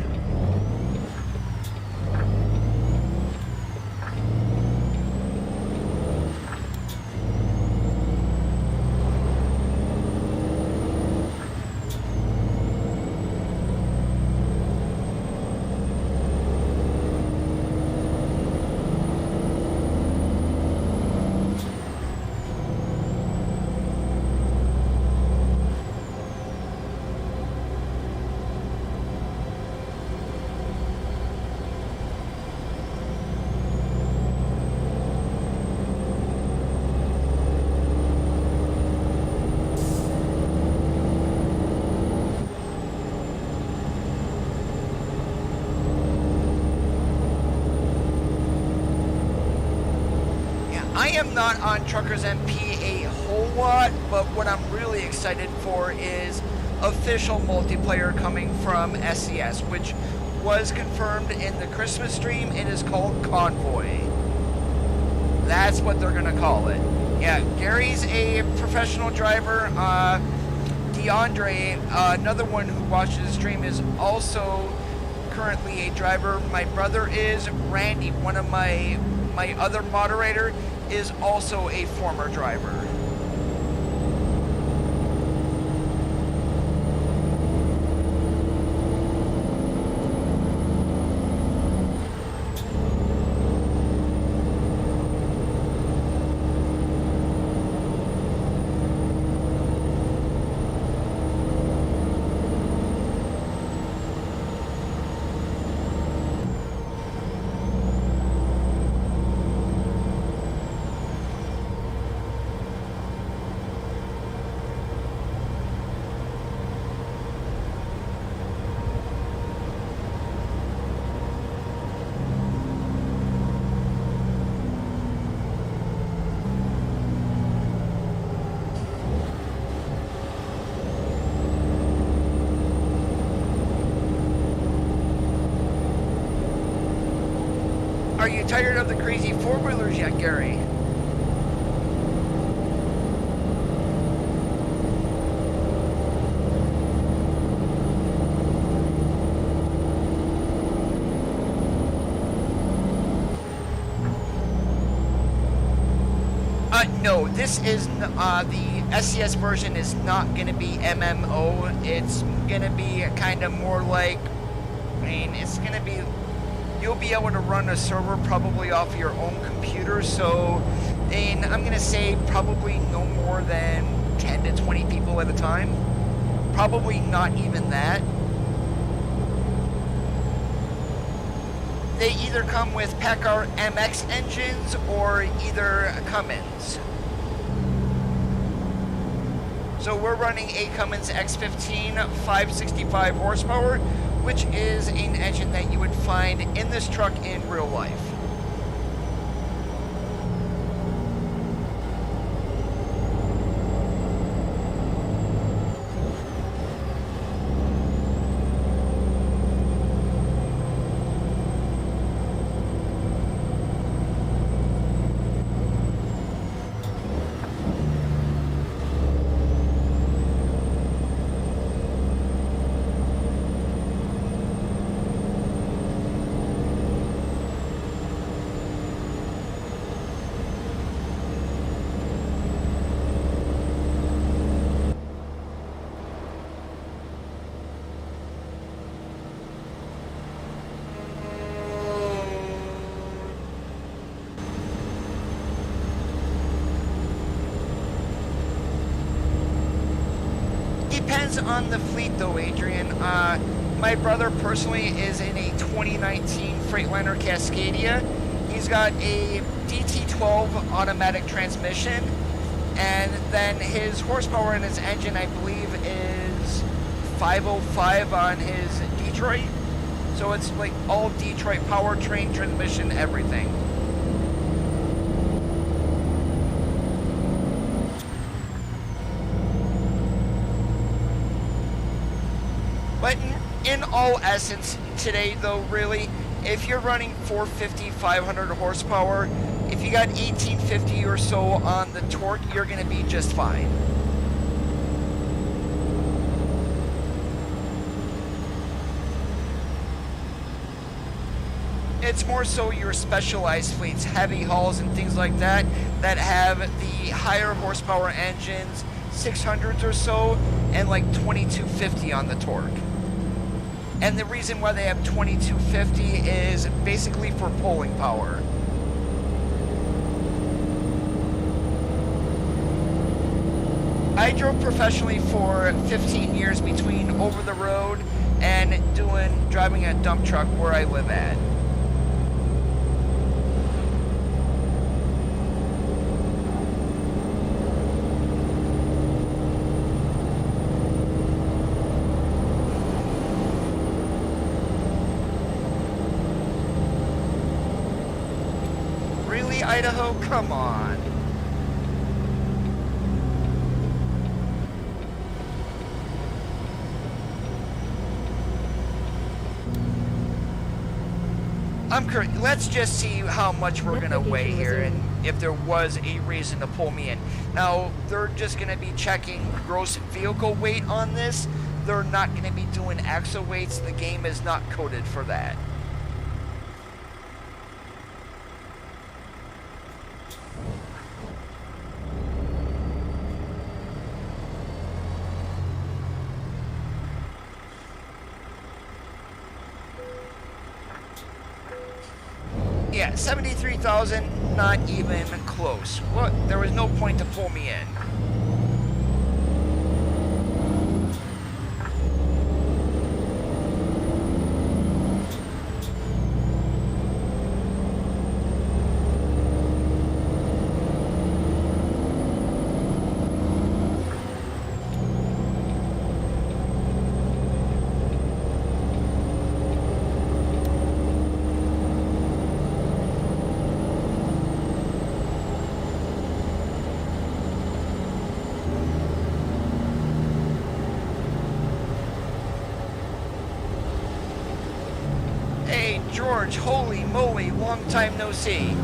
I am not on Truckers MP a whole lot, but what I'm really excited for is official multiplayer coming from SES, which was confirmed in the Christmas stream. It is called Convoy. That's what they're gonna call it. Yeah, Gary's a professional driver. DeAndre, another one who watches the stream, is also currently a driver. My brother is. Randy, one of my other moderator, is also a former driver. Are you tired of the crazy four-wheelers yet, Gary? No, this is, the SES version is not going to be MMO. It's going to be kind of more like, I mean, it's going to be, you'll be able to run a server probably off your own computer, so, and I'm going to say probably no more than 10 to 20 people at a time. Probably not even that. They either come with PACCAR MX engines or either Cummins. So we're running a Cummins X15 565 horsepower, which is an engine that you would find in this truck in real life. Depends on the fleet though, Adrian. My brother personally is in a 2019 Freightliner Cascadia. He's he's got a DT12 automatic transmission, and then his horsepower in his engine, I believe, is 505 on his Detroit. So it's like all Detroit powertrain, transmission, everything. But in all essence today though, really, if you're running 450, 500 horsepower, if you got 1850 or so on the torque, you're going to be just fine. It's more so your specialized fleets, heavy hauls and things like that, that have the higher horsepower engines, 600s or so, and like 2250 on the torque. And the reason why they have 2250 is basically for pulling power. I drove professionally for 15 years between over the road and driving a dump truck where I live at. Idaho, come on. Let's just see how much we're gonna weigh here and if there was a reason to pull me in. Now, they're just gonna be checking gross vehicle weight on this. They're not gonna be doing axle weights. The game is not coded for that. Yeah, 73,000, not even close. What? There was no point to pull me in. George, holy moly, long time no see.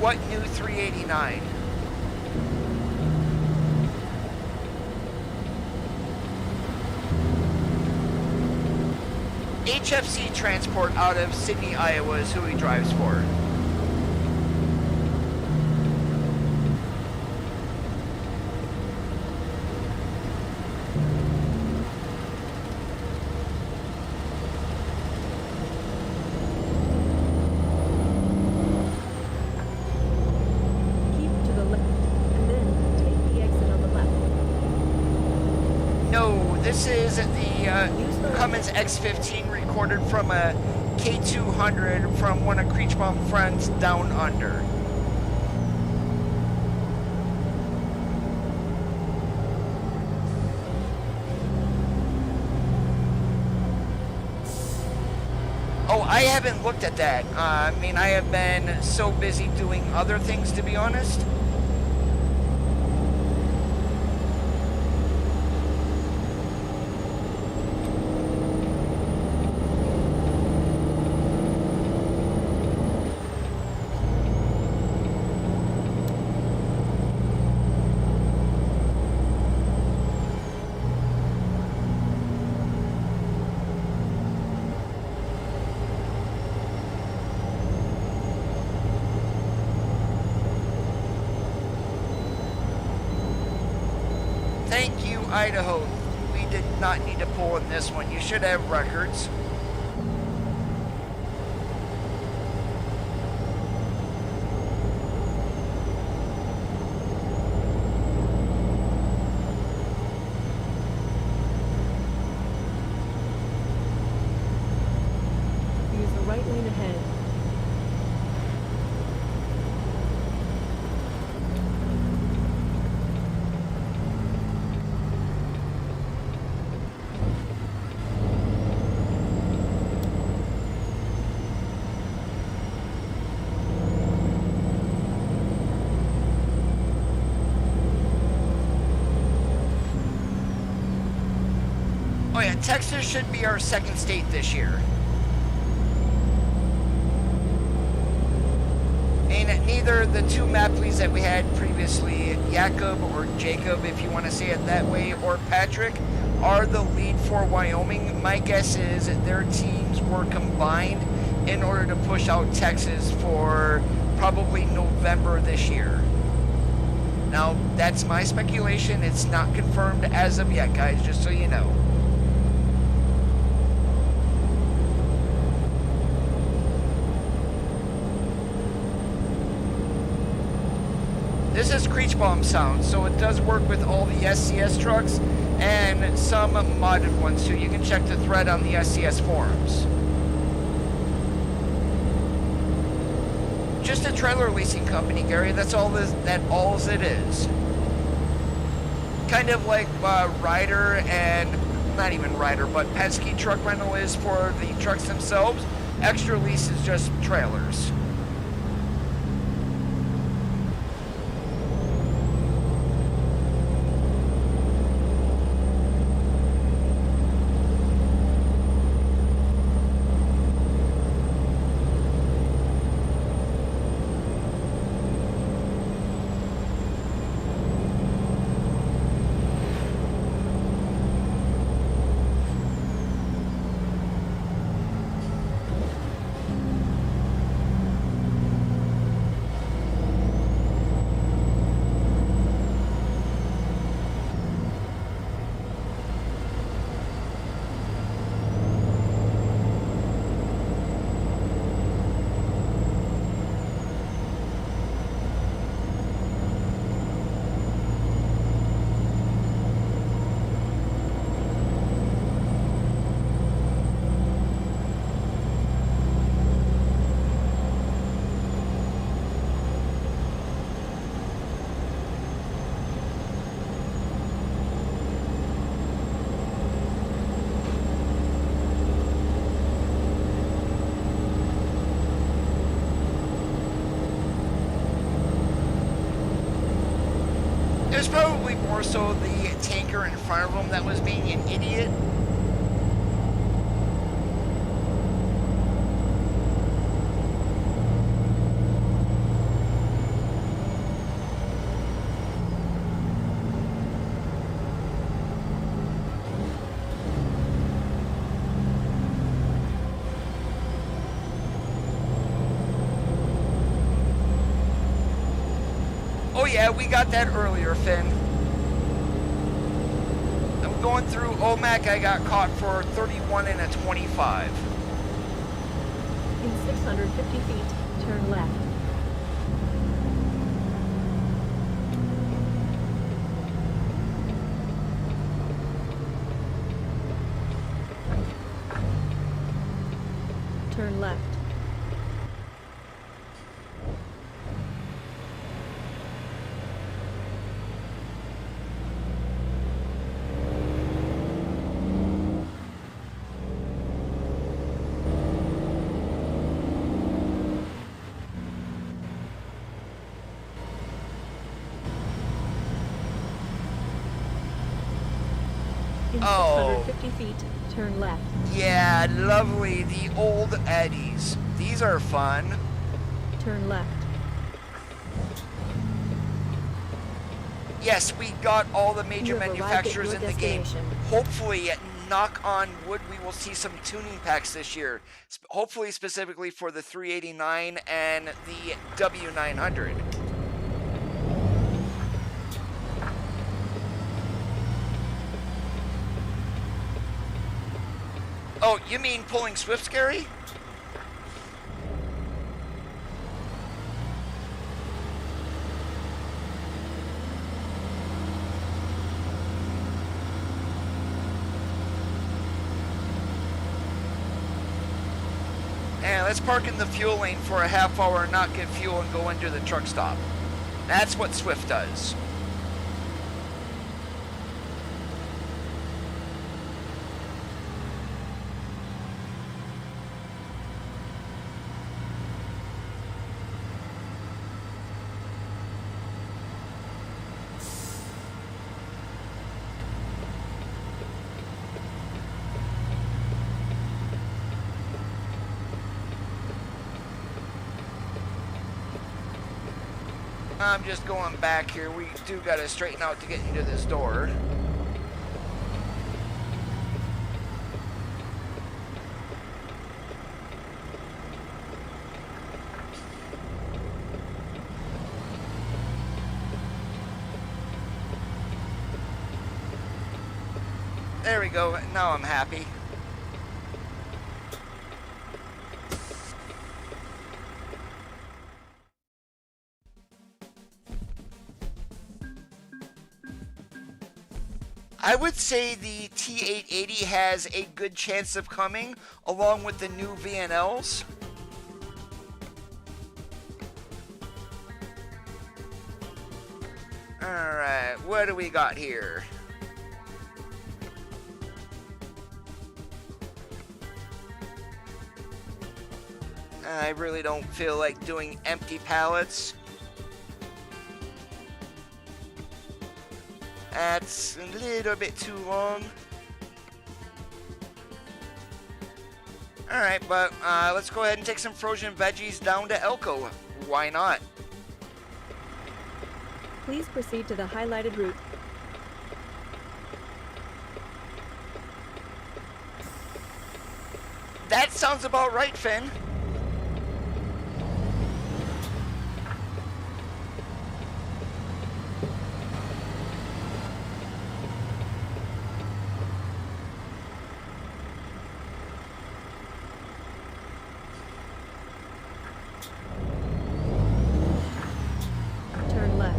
What new 389? HFC Transport out of Sydney, Iowa is who he drives for. This is the Cummins X15 recorded from a K200 from one of Creechbaum Friends down under. Oh, I haven't looked at that. I mean, I have been so busy doing other things, to be honest. Idaho. We did not need to pull in this one. You should have records. Use the right lane ahead. Oh yeah, Texas should be our second state this year. And neither the two map leads that we had previously, Jacob or Jacob, if you want to say it that way, or Patrick, are the lead for Wyoming. My guess is their teams were combined in order to push out Texas for probably November this year. Now, that's my speculation. It's not confirmed as of yet, guys, just so you know. This is Creech Bomb sound, so it does work with all the SCS trucks and some modded ones, so you can check the thread on the SCS forums. Just a trailer leasing company, Gary. That's all it is. Kind of like Ryder and not even Ryder, but Penske Truck Rental is for the trucks themselves. Extra Lease is just trailers. It was probably more so the tanker in front of him that was being an idiot. Oh yeah, we got that earlier, Finn. I'm going through OMAC. I got caught for 31 and a 25. In 650 feet, turn left. Turn left. In 650 feet, turn left. Yeah, lovely. The old Eddies. These are fun. Turn left. Yes, we got all the major You have arrived at manufacturers your in the game. destination. Hopefully, knock on wood, we will see some tuning packs this year. Hopefully, specifically for the 389 and the W900. Oh, you mean pulling Swift scary? And let's park in the fuel lane for a half hour and not get fuel and go into the truck stop. That's what Swift does. I'm just going back here. We do got to straighten out to get into this door. There we go. Now I'm happy. I would say the T880 has a good chance of coming, along with the new VNLs. Alright, what do we got here? I really don't feel like doing empty pallets. That's a little bit too long. Alright, but let's go ahead and take some frozen veggies down to Elko. Why not? Please proceed to the highlighted route. That sounds about right, Finn. Turn left.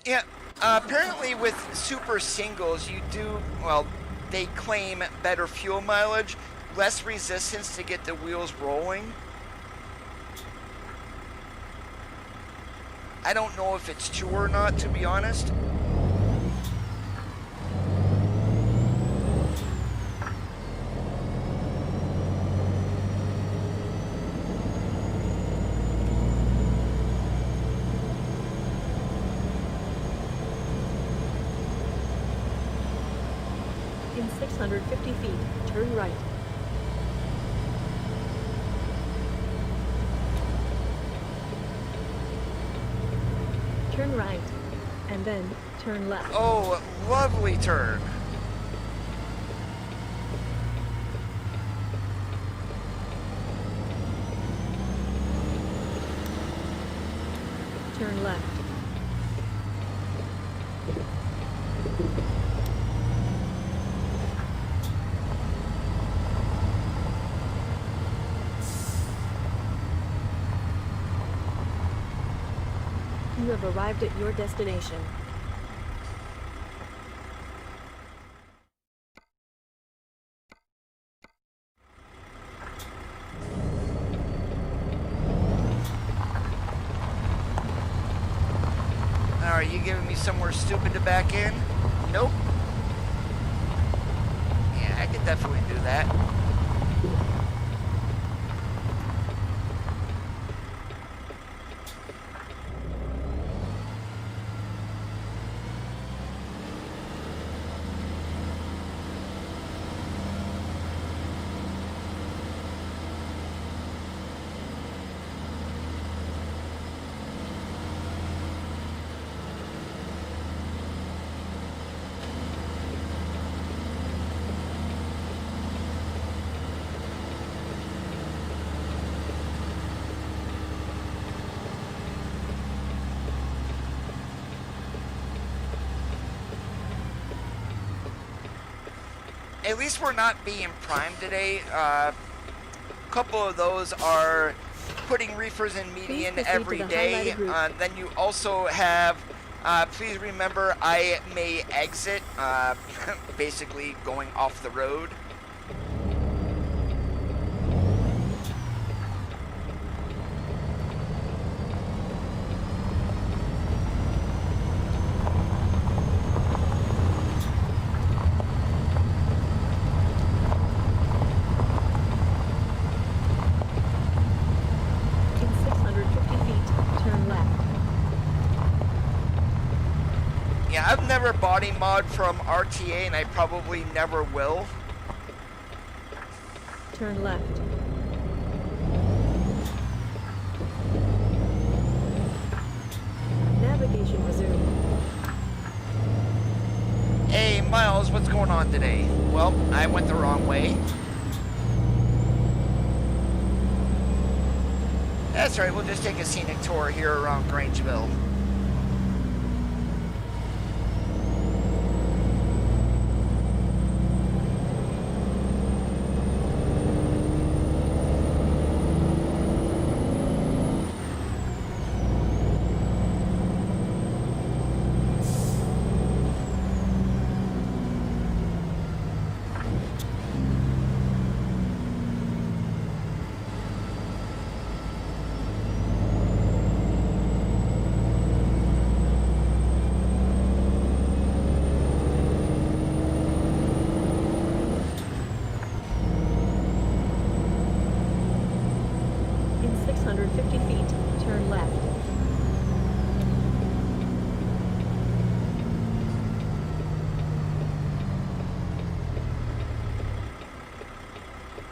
Yeah, apparently with super singles, you do, well, they claim better fuel mileage, less resistance to get the wheels rolling. I don't know if it's true or not, to be honest. In 650 feet, turn right. Turn right, and then turn left. Oh, lovely turn. Turn left. You have arrived at your destination. Are you giving me somewhere stupid to back in? Nope. Yeah, I could definitely do that. at least we're not being primed today. A couple of those are putting reefers in median every day. Then you also have, please remember, I may exit, basically going off the road. I've never bought a mod from RTA, and I probably never will. Turn left. Navigation resumed. Hey, Miles, what's going on today? Well, I went the wrong way. That's right, we'll just take a scenic tour here around Grangeville.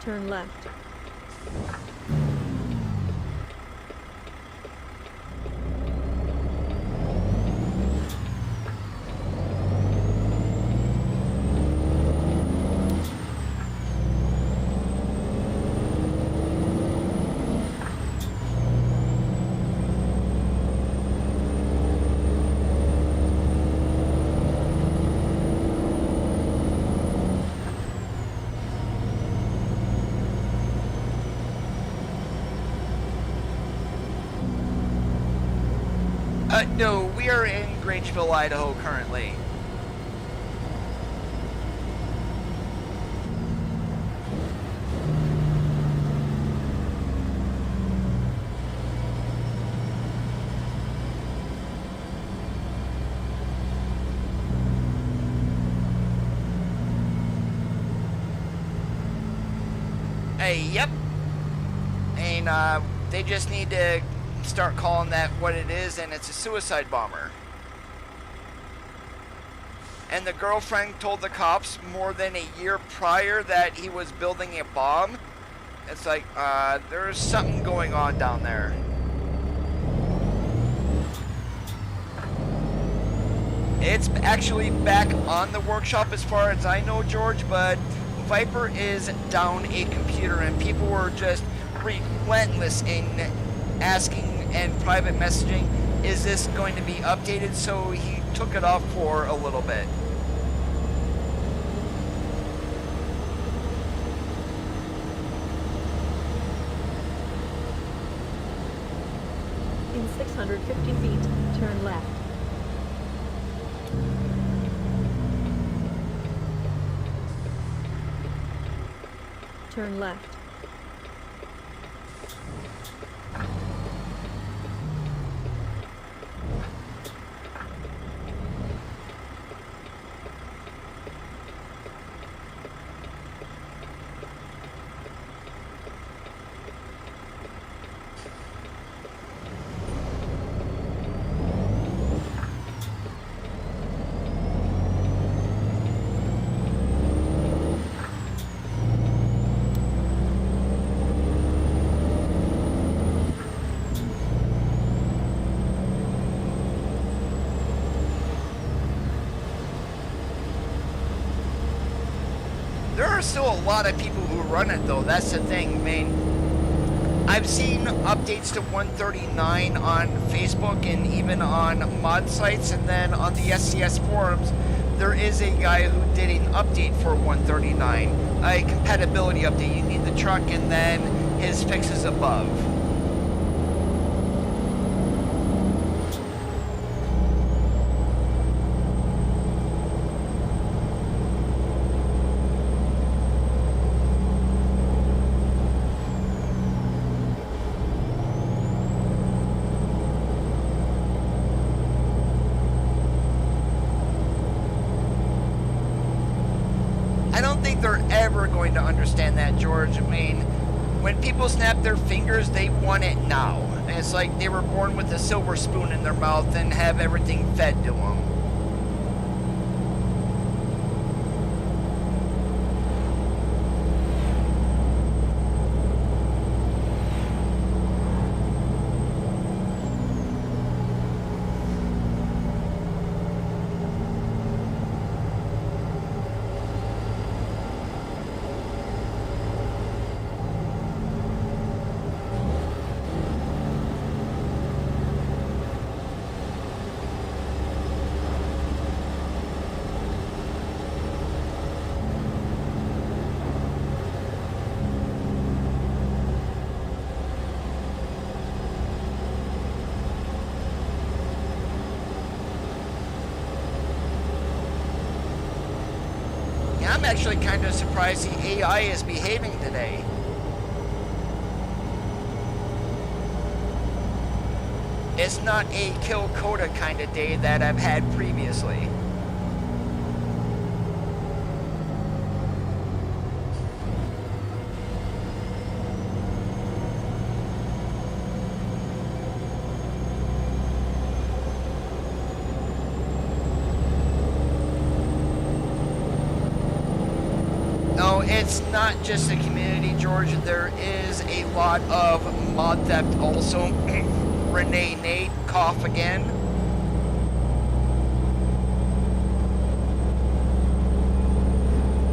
Turn left. No, we are in Grangeville, Idaho currently. Hey, yep. And they just need to start calling that what it is, and it's a suicide bomber. And the girlfriend told the cops more than a year prior that he was building a bomb. It's like, there's something going on down there. It's actually back on the workshop as far as I know, George, but Viper is down a computer, and people were just relentless in asking and private messaging, is this going to be updated? So he took it off for a little bit. In 650 feet, turn left. Turn left. There are still a lot of people who run it though, that's the thing. I mean, I've seen updates to 139 on Facebook and even on mod sites, and then on the SCS forums, there is a guy who did an update for 139, a compatibility update. You need the truck and then his fixes above. I don't think they're ever going to understand that, George. I mean, when people snap their fingers, they want it now. And it's like they were born with a silver spoon in their mouth and have everything fed to them. I'm actually kind of surprised the AI is behaving today. It's not a kill Coda kind of day that I've had previously. No, it's not just the community, George. There is a lot of mod theft also. Renee Nate, cough again.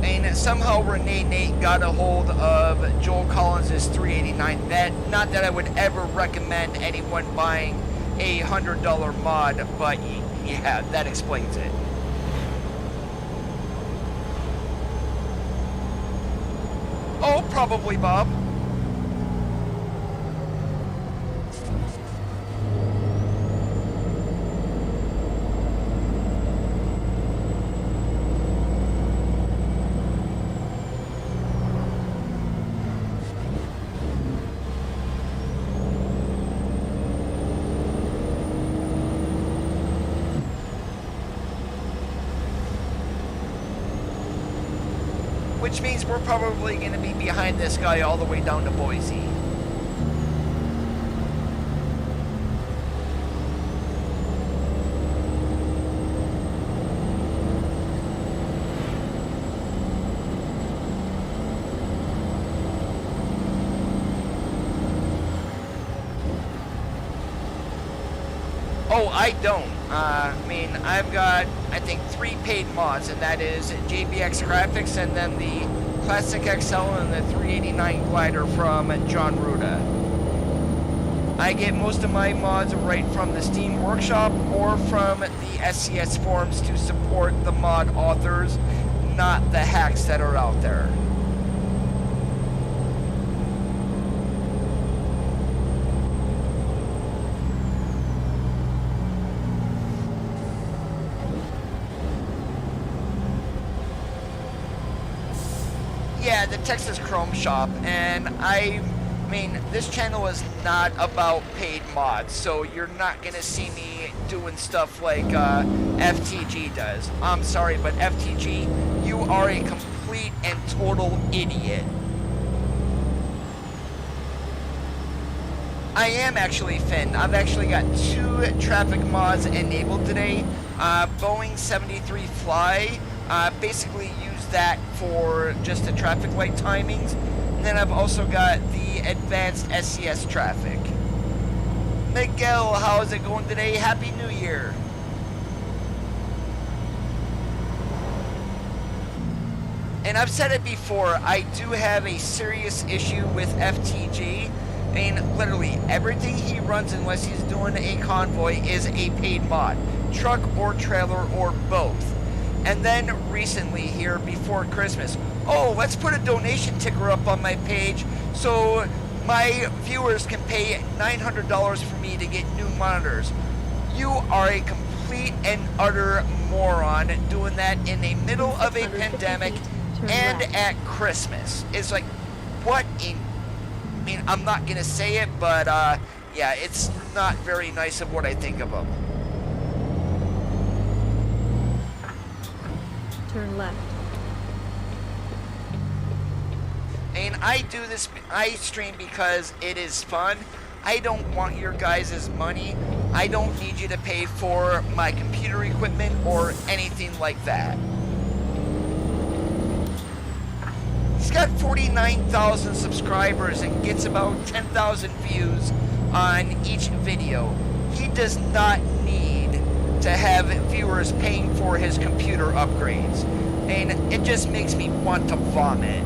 And somehow Renee Nate got a hold of Joel Collins' 389. Not that I would ever recommend anyone buying a $100 mod, but yeah, that explains it. Oh, probably, Bob. Which means we're probably going to be behind this guy all the way down to Boise. Oh, I don't. I mean, I've got, I think, 3 paid mods, and that is JBX Graphics, and then the Classic XL and the 389 glider from John Ruda. I get most of my mods right from the Steam Workshop or from the SCS forums to support the mod authors, not the hacks that are out there. Yeah, the Texas Chrome Shop, and I mean, this channel is not about paid mods, so you're not gonna see me doing stuff like FTG does. I'm sorry, but FTG, you are a complete and total idiot. I am actually, Finn. I've actually got 2 traffic mods enabled today. Boeing 73 Fly, basically use that for just the traffic light timings. And then I've also got the advanced SCS traffic. Miguel, how is it going today? Happy New Year. And I've said it before, I do have a serious issue with FTG. I mean, literally everything he runs, unless he's doing a convoy, is a paid mod. Truck or trailer or both. And then recently here before Christmas, oh, let's put a donation ticker up on my page so my viewers can pay $900 for me to get new monitors. You are a complete and utter moron doing that in the middle of a pandemic and at Christmas. It's like, what in... I mean, I'm not going to say it, but yeah, it's not very nice of what I think of them. Turn left. And I do this, I stream because it is fun. I don't want your guys' money. I don't need you to pay for my computer equipment or anything like that. He's got 49,000 subscribers and gets about 10,000 views on each video. He does not need to have viewers paying for his computer upgrades. And it just makes me want to vomit.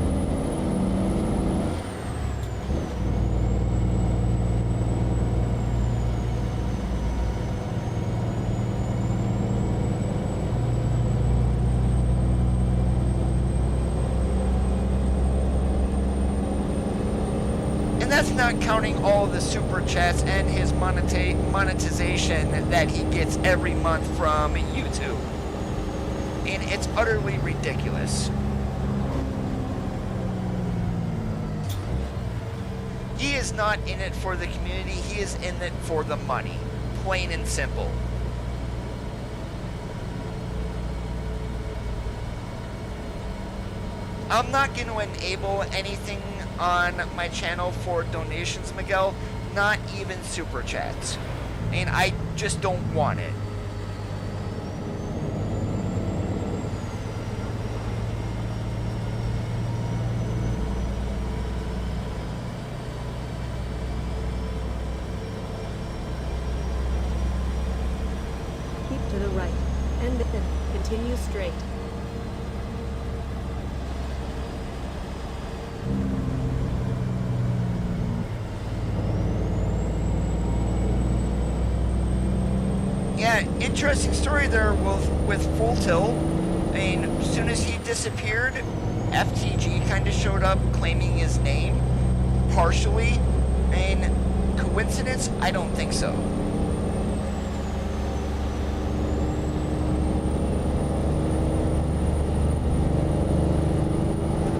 That's not counting all of the super chats and his monetization that he gets every month from YouTube. And it's utterly ridiculous. He is not in it for the community, he is in it for the money. Plain and simple. I'm not going to enable anything on my channel for donations, Miguel, not even super chats. And I just don't want it. Keep to the right, and then continue straight. Yeah, interesting story there with Full Tilt. And as soon as he disappeared, FTG kind of showed up claiming his name, partially. And coincidence? I don't think so.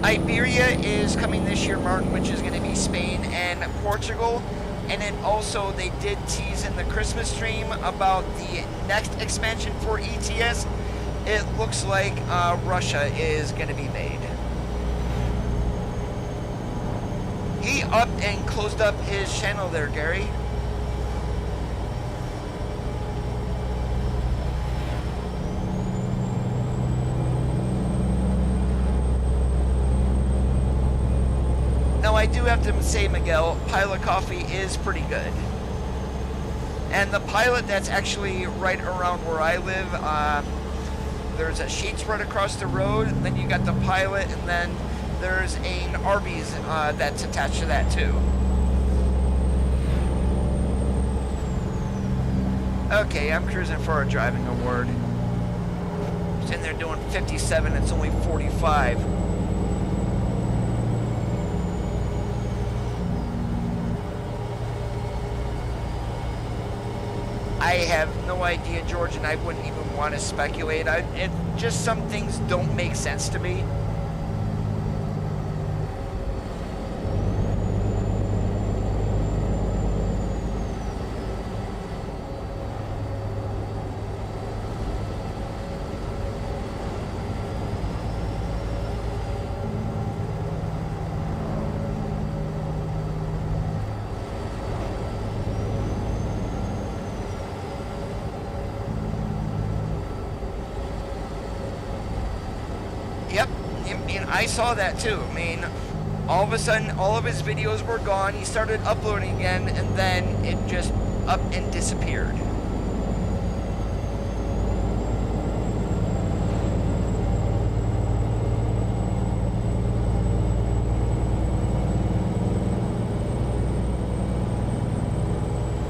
Iberia is coming this year, Martin, which is going to be Spain and Portugal. And then also they did tease in the Christmas stream about the next expansion for ETS. It looks like Russia is going to be made. He upped and closed up his channel there, Gary. Now I do have to say, Miguel, Pilot Coffee is pretty good. And the Pilot that's actually right around where I live, there's a Sheets right across the road, and then you got the Pilot, and then there's an Arby's that's attached to that too. Okay, I'm cruising for a driving award. Sitting there doing 57, it's only 45. I have no idea, George, and I wouldn't even want to speculate. Just some things don't make sense to me. Yep, and I saw that too. I mean, all of a sudden, all of his videos were gone. He started uploading again, and then it just up and disappeared.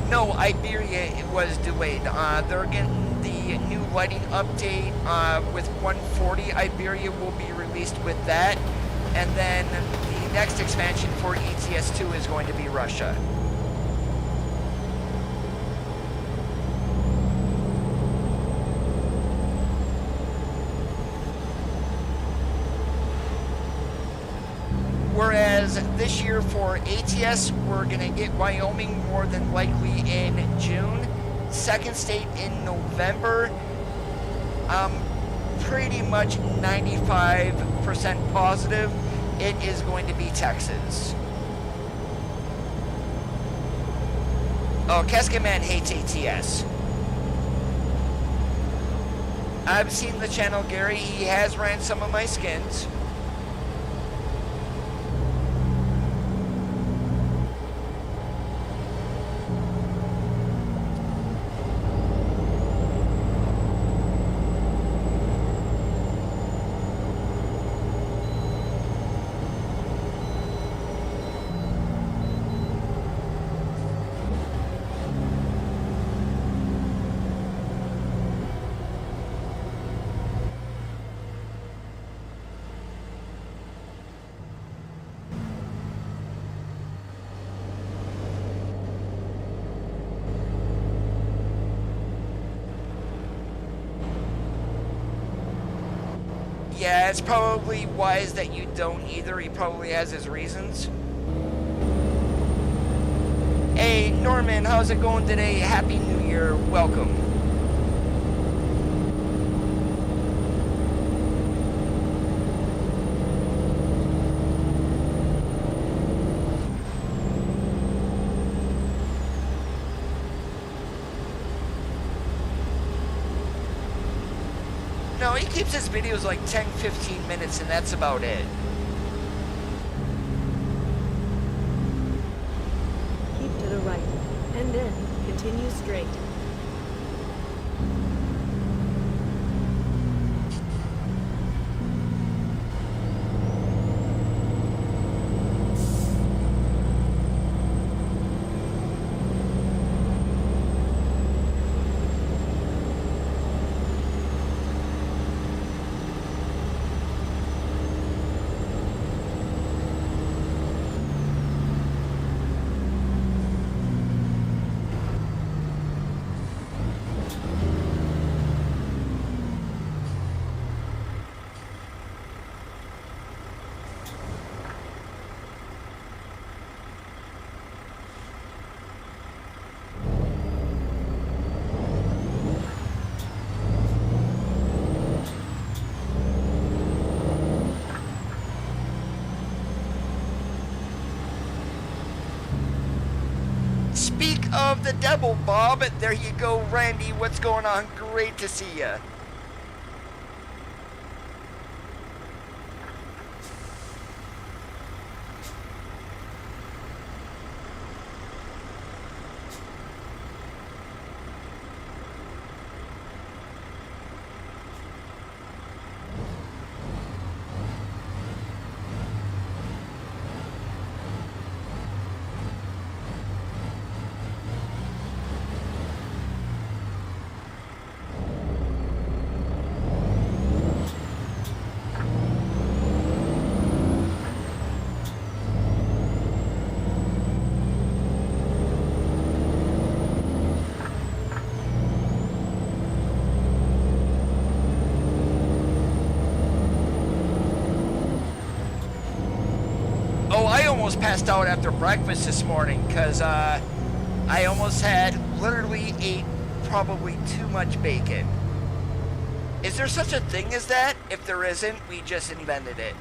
No, Iberia was delayed. They're getting the new lighting update with 140 Iberia will be released with that. And then the next expansion for ETS2 is going to be Russia. Whereas this year for ATS, we're going to get Wyoming more than likely in June, second state in November. Pretty much 95% positive it is going to be Texas. Oh, Casket Man hates ATS. I've seen the channel, Gary. He has ran some of my skins. Yeah, it's probably wise that you don't either. He probably has his reasons. Hey, Norman, how's it going today? Happy New Year. Welcome. No, he keeps his videos like 10-15 minutes and that's about it. Keep to the right, and then continue straight. Speak of the devil, Bob. There you go, Randy. What's going on? Great to see you. Passed out after breakfast this morning because I almost had literally ate probably too much bacon. Is there such a thing as that? If there isn't, we just invented it.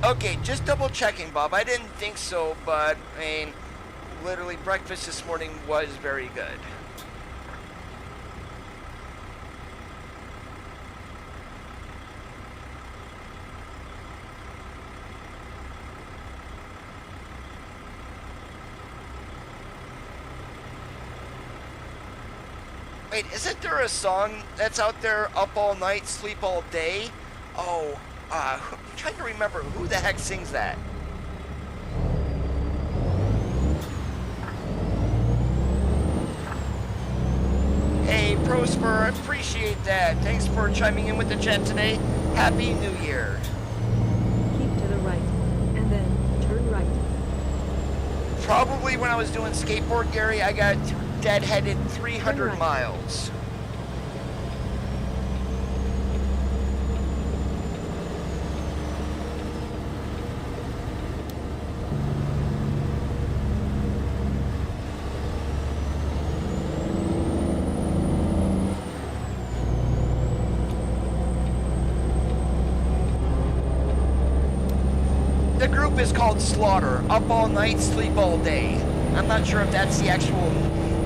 Okay, just double checking, Bob. I didn't think so, but I mean, literally breakfast this morning was very good. Wait, isn't there a song that's out there, Up All Night, Sleep All Day? Oh, I'm trying to remember who the heck sings that. Hey, Prosper, I appreciate that. Thanks for chiming in with the chat today. Happy New Year. Keep to the right, and then turn right. Probably when I was doing skateboard, Gary, I got deadheaded 300 miles. The group is called Slaughter, Up All Night, Sleep All Day. I'm not sure if that's the actual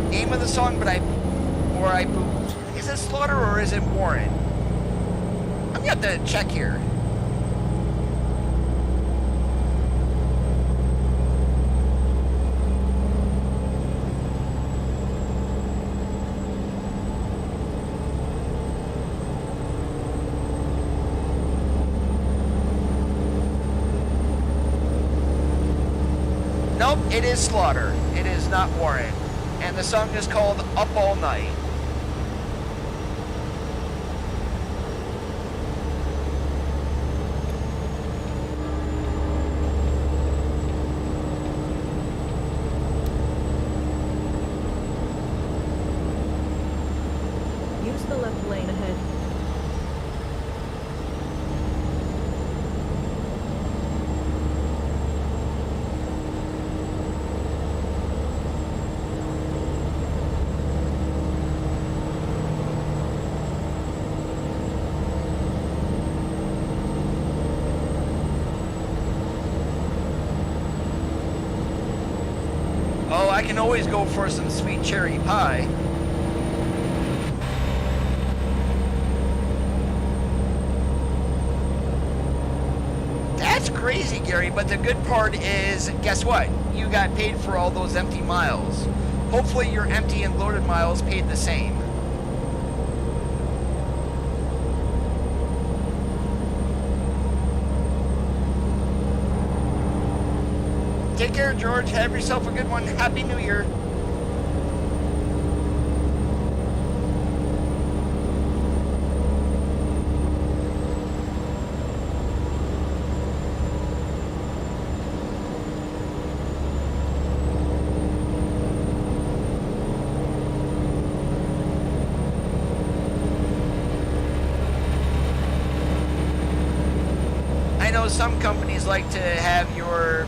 name of the song, but is it Slaughter or is it Warren? I'm gonna have to check here. Nope, it is Slaughter. It is not Warren. And the song is called Up All Night. Use the left lane ahead. Oh, I can always go for some sweet cherry pie. That's crazy, Gary, but the good part is, guess what? You got paid for all those empty miles. Hopefully your empty and loaded miles paid the same. Take care, George. Have yourself a good one. Happy New Year. I know some companies like to have your,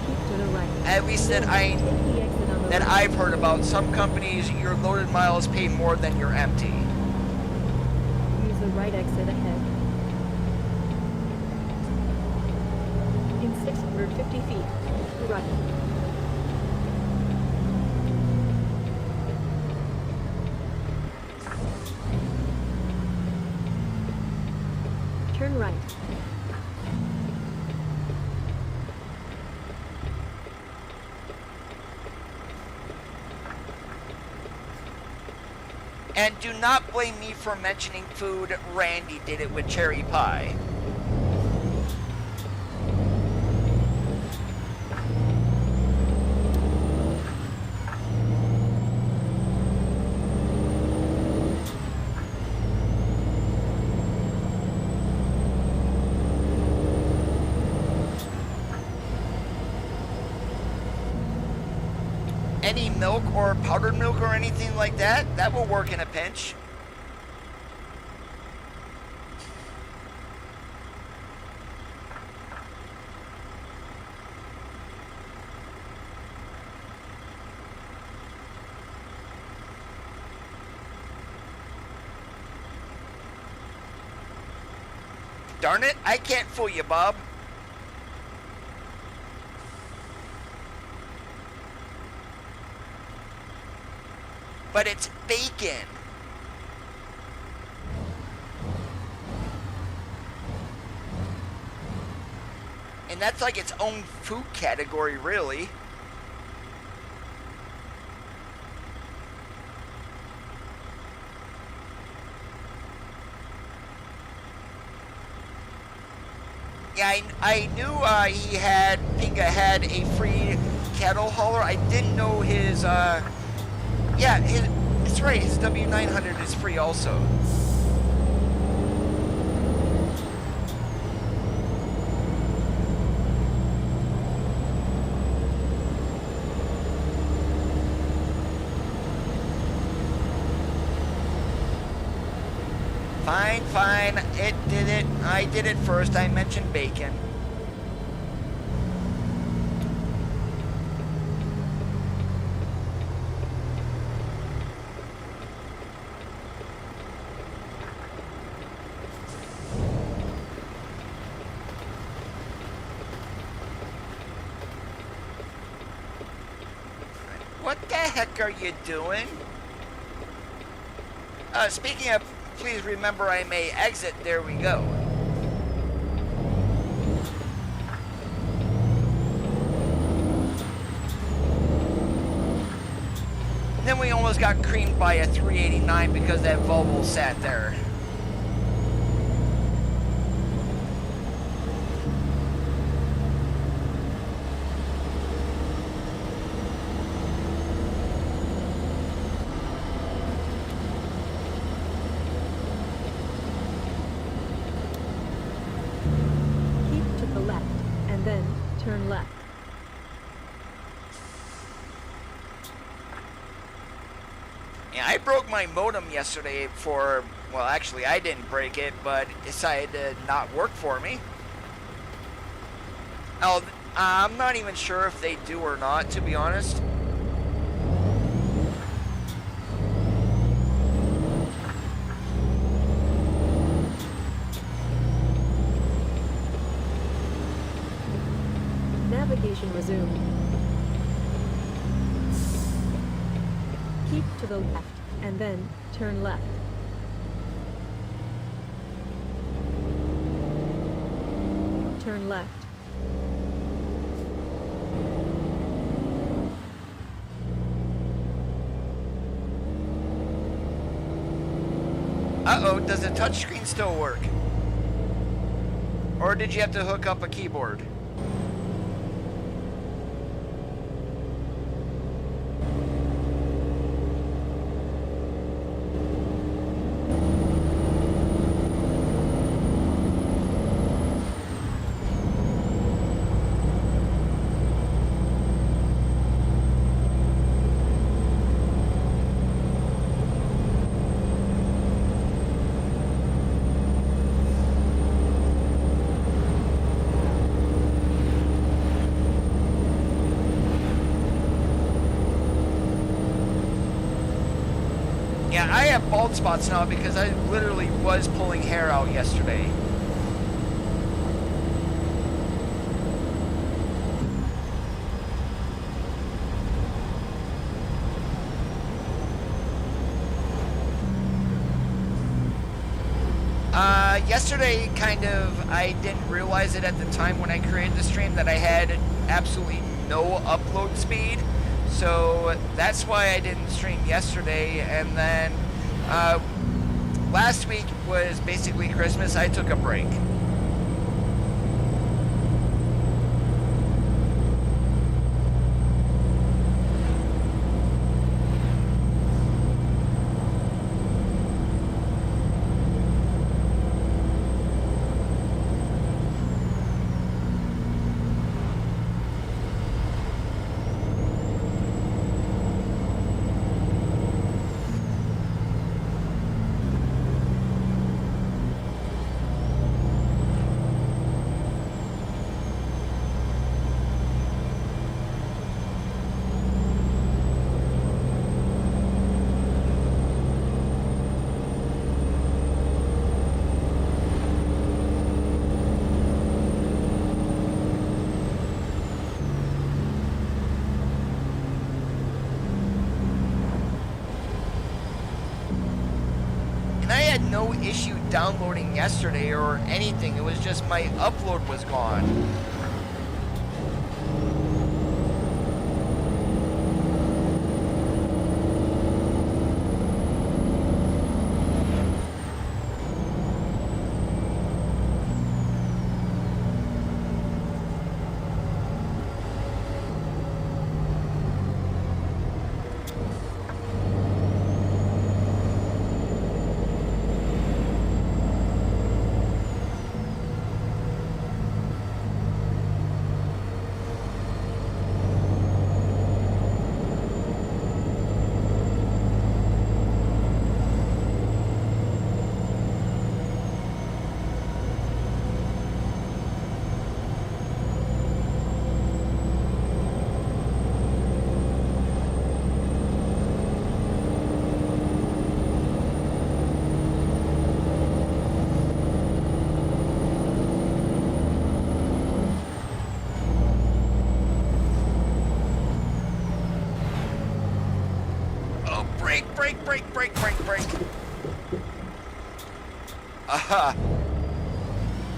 at least that I've heard about, some companies, your loaded miles pay more than your empty. Use the right exit ahead. In 650 feet, right. Turn right. And do not blame me for mentioning food. Randy did it with cherry pie. Any milk or powdered milk or anything like that, that will work in a pinch. Darn it, I can't fool you, Bob. but it's bacon. And that's like its own food category, really. Yeah, I knew Pinga had a free cattle hauler. I didn't know his, yeah, it's right, his W900 is free also. Fine, it did it. I did it first. I mentioned bacon. What the heck are you doing? Speaking of, please remember I may exit. There we go. And then we almost got creamed by a 389 because that Volvo sat there. Turn left. Yeah, I broke my modem yesterday for, well, actually I didn't break it, but it decided to not work for me. Oh, I'm not even sure if they do or not, to be honest. Navigation resumed. Keep to the left, and then turn left. Turn left. Uh-oh, does the touchscreen still work? Or did you have to hook up a keyboard? Yeah, I have bald spots now because I literally was pulling hair out yesterday. Yesterday, kind of, I didn't realize it at the time when I created the stream that I had absolutely no upload speed. So that's why I didn't stream yesterday. And then last week was basically Christmas. I took a break. downloading yesterday or anything. It was just my upload was gone. Break.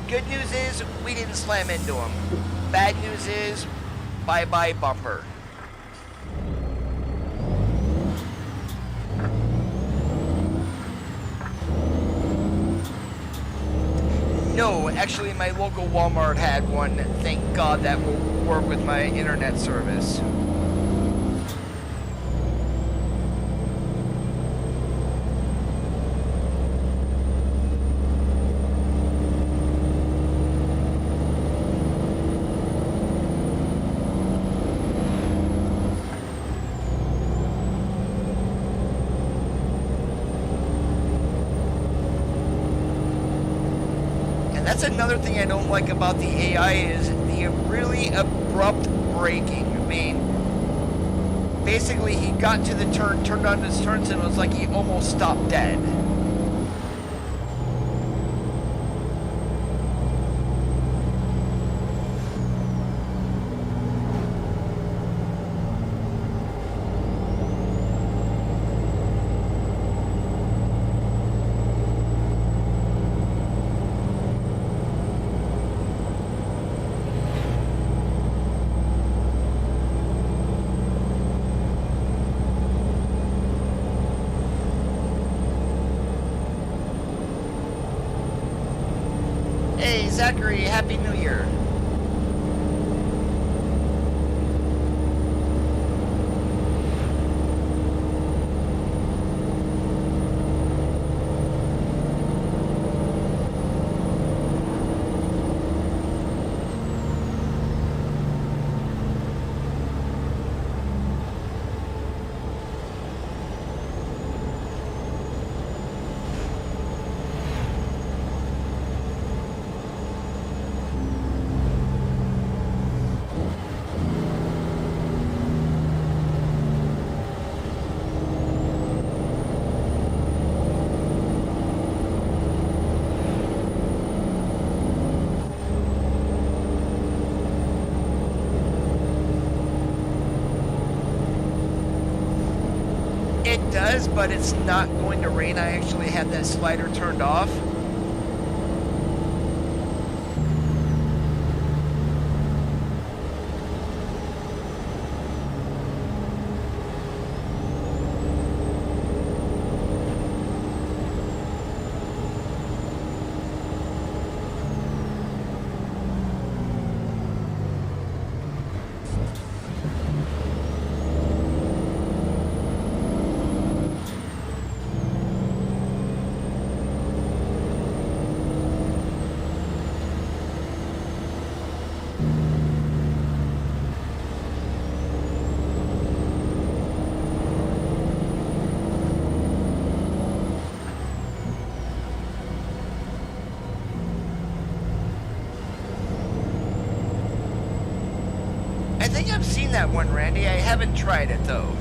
Good news is we didn't slam into him. Bad news is bye-bye bumper. No, actually my local Walmart had one. Thank God that will work with my internet service. That's another thing I don't like about the AI is the really abrupt braking. I mean, basically he got to the turn, turned on his turns, and it was like he almost stopped dead. Hey, Zachary, Happy New Year. It does, but it's not going to rain. I actually had that slider turned off. I think I've seen that one, Randy. I haven't tried it, though.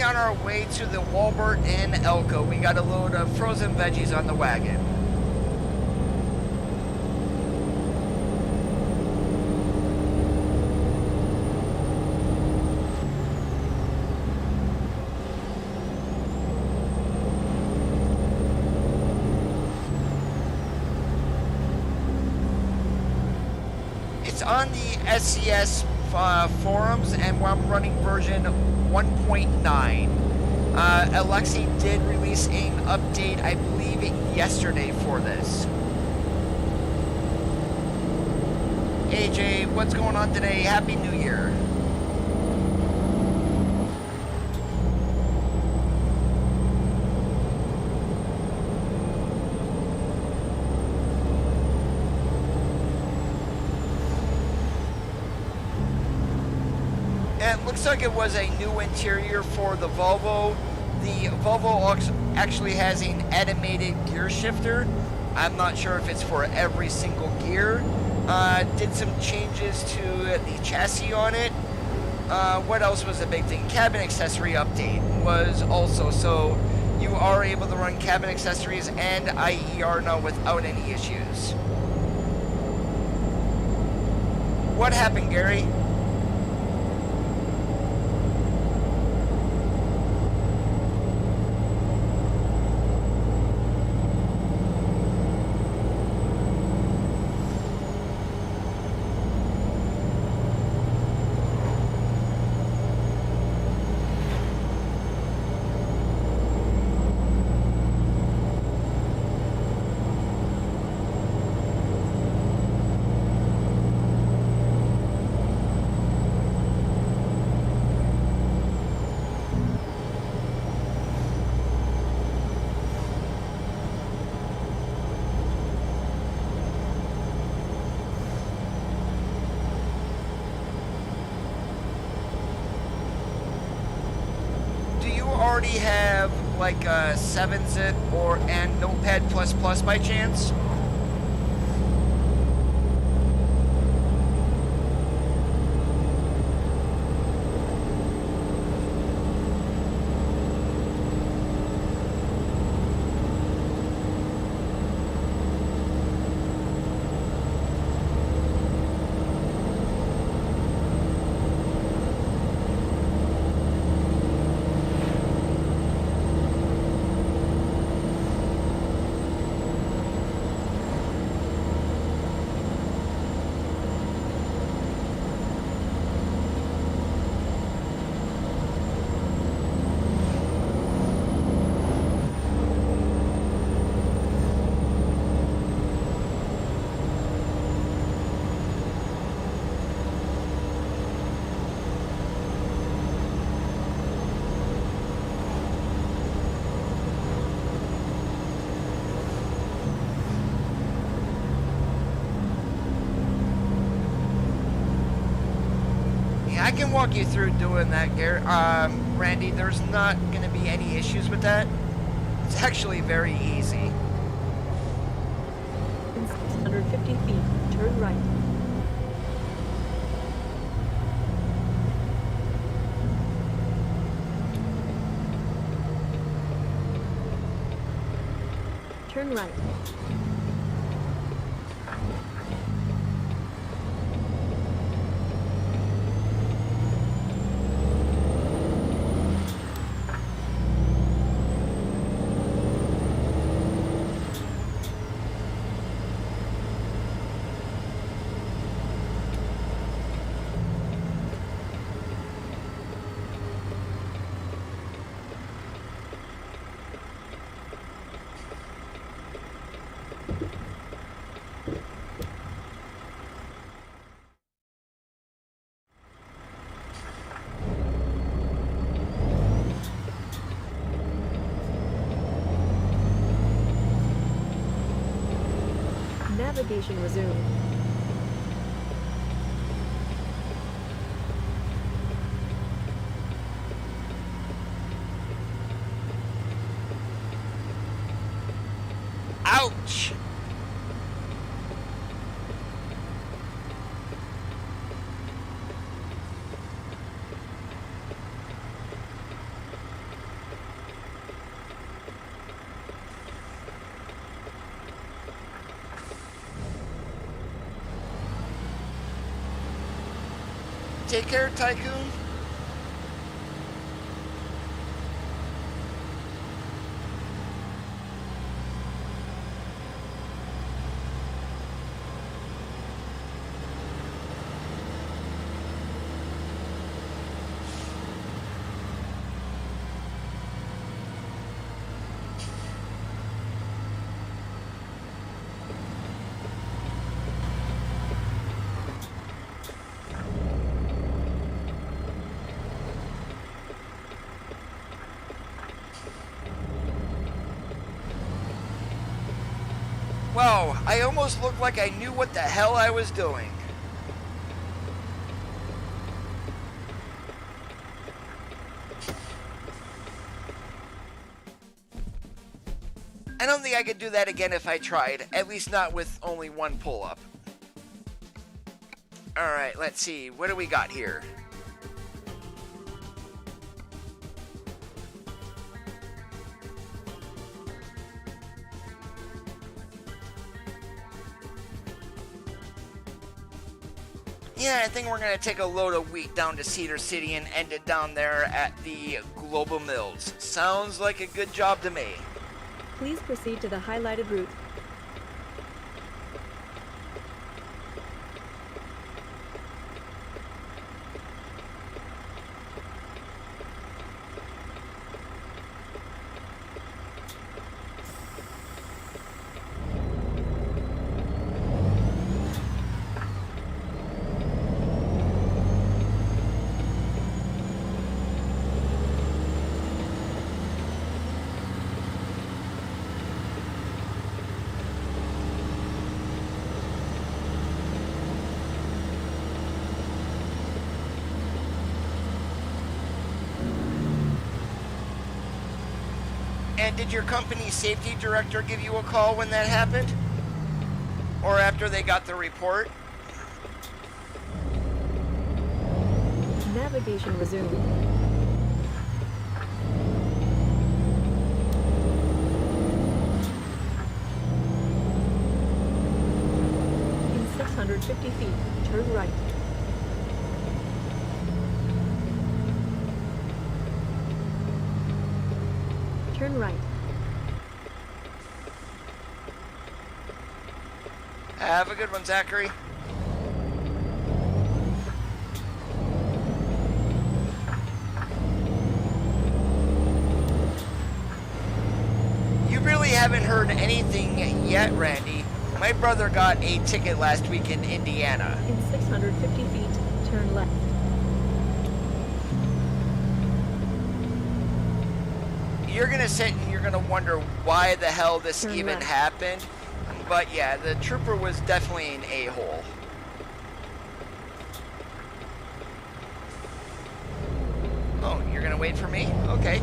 on our way to the Walbert in Elko. We got a load of frozen veggies on the wagon. It's on the SCS forums, and I'm running version 1.9. Alexi did release an update, I believe, yesterday for this. AJ, what's going on today? Happy New Year. It looks like it was a new interior for the Volvo. The Volvo actually has an animated gear shifter. I'm not sure if it's for every single gear. Did some changes to the chassis on it. What else was a big thing? Cabin accessory update was also, so you are able to run cabin accessories and IER now without any issues. What happened, Gary? Already have like a 7-zip or and Notepad++ by chance? I can walk you through doing that, Gary. Randy, there's not going to be any issues with that. It's actually very easy. In 650 feet, turn right. Turn right. Navigation resumed. Ouch! Take care, Tycoon. Wow, I almost looked like I knew what the hell I was doing. I don't think I could do that again if I tried, at least not with only one pull-up. Alright, let's see, what do we got here? Yeah, I think we're going to take a load of wheat down to Cedar City and end it down there at the Global Mills. Sounds like a good job to me. Please proceed to the highlighted route. And did your company's safety director give you a call when that happened? Or after they got the report? Navigation resumed. In 650 feet, turn right. Turn right. Have a good one, Zachary. You really haven't heard anything yet, Randy. My brother got a ticket last week in Indiana. In 650 feet, turn left. You're gonna sit and you're gonna wonder why the hell this Turn even left. happened. But yeah, the trooper was definitely an a-hole. Oh, you're gonna wait for me? Okay.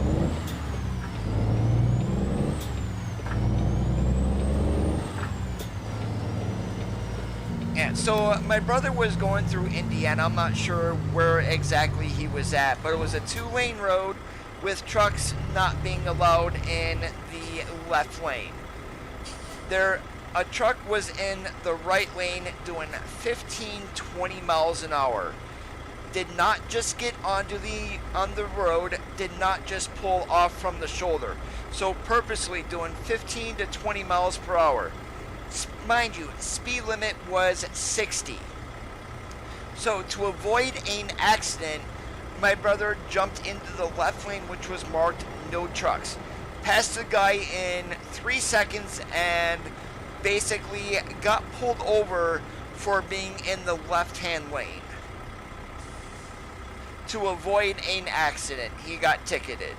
Yeah, so my brother was going through Indiana. I'm not sure where exactly he was at, but it was a 2-lane road with trucks not being allowed in the left lane. A truck was in the right lane doing 15-20 miles an hour. Did not just get on the road, did not just pull off from the shoulder. So purposely doing 15 to 20 miles per hour. Mind you, speed limit was 60. So to avoid an accident, my brother jumped into the left lane, which was marked no trucks. Passed the guy in 3 seconds and basically got pulled over for being in the left-hand lane. To avoid an accident, he got ticketed.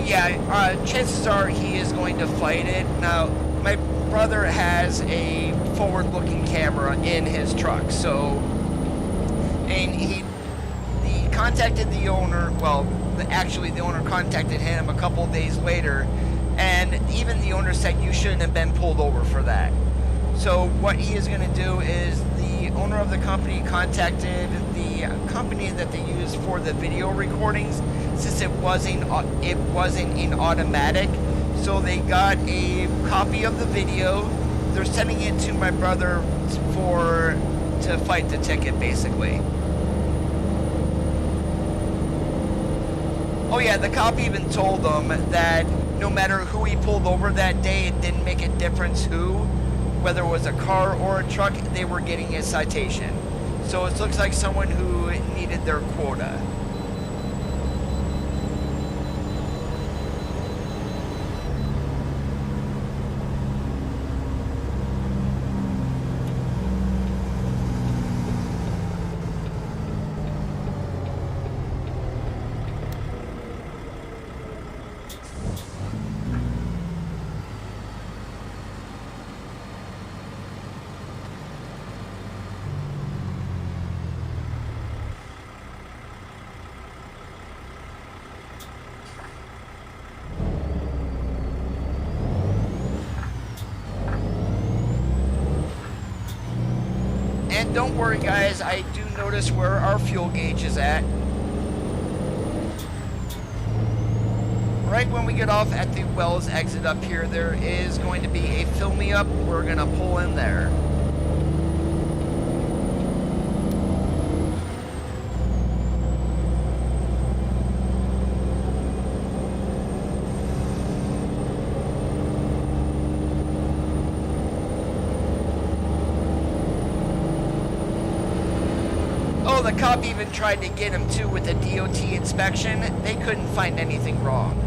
Yeah, chances are he is going to fight it. Now, brother has a forward-looking camera in his truck, so, and he contacted the owner, well, actually the owner contacted him a couple days later, and even the owner said you shouldn't have been pulled over for that. So what he is going to do is the owner of the company contacted the company that they use for the video recordings, since it wasn't in automatic. So they got a copy of the video. They're sending it to my brother to fight the ticket, basically. Oh yeah, the cop even told them that no matter who he pulled over that day, it didn't make a difference who, whether it was a car or a truck, they were getting a citation. So it looks like someone who needed their quota. And don't worry guys, I do notice where our fuel gauge is at. Right when we get off at the Wells exit up here, there is going to be a fill me up. We're going to pull in there. Oh, the cop even tried to get him too with a DOT inspection. They couldn't find anything wrong.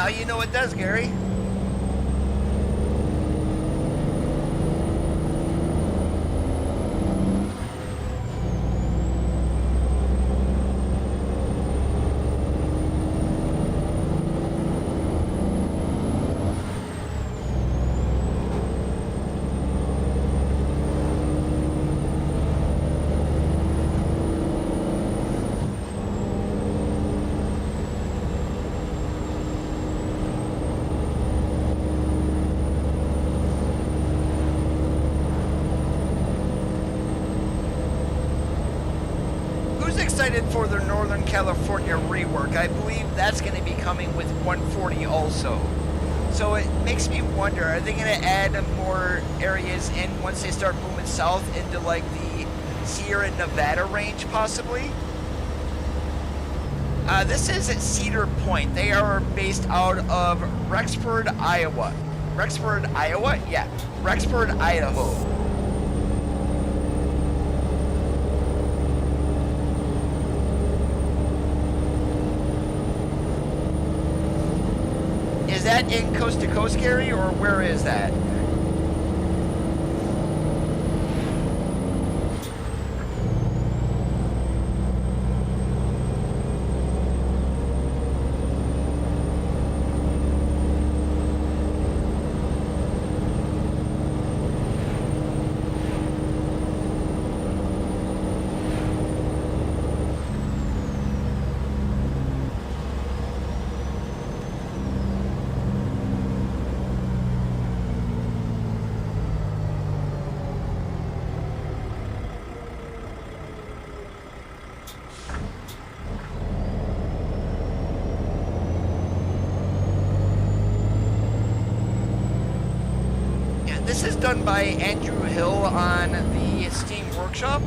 Now you know it does, Gary. Excited for their Northern California rework. I believe that's going to be coming with 140 also. So it makes me wonder, are they going to add more areas in once they start moving south into like the Sierra Nevada range possibly? This is at Cedar Point. They are based out of Rexford, Iowa. Rexford, Iowa? Yeah, Rexford, Idaho. Is that in Coast to Coast, Gary, or where is that? This is done by Andrew Hill on the Steam Workshop.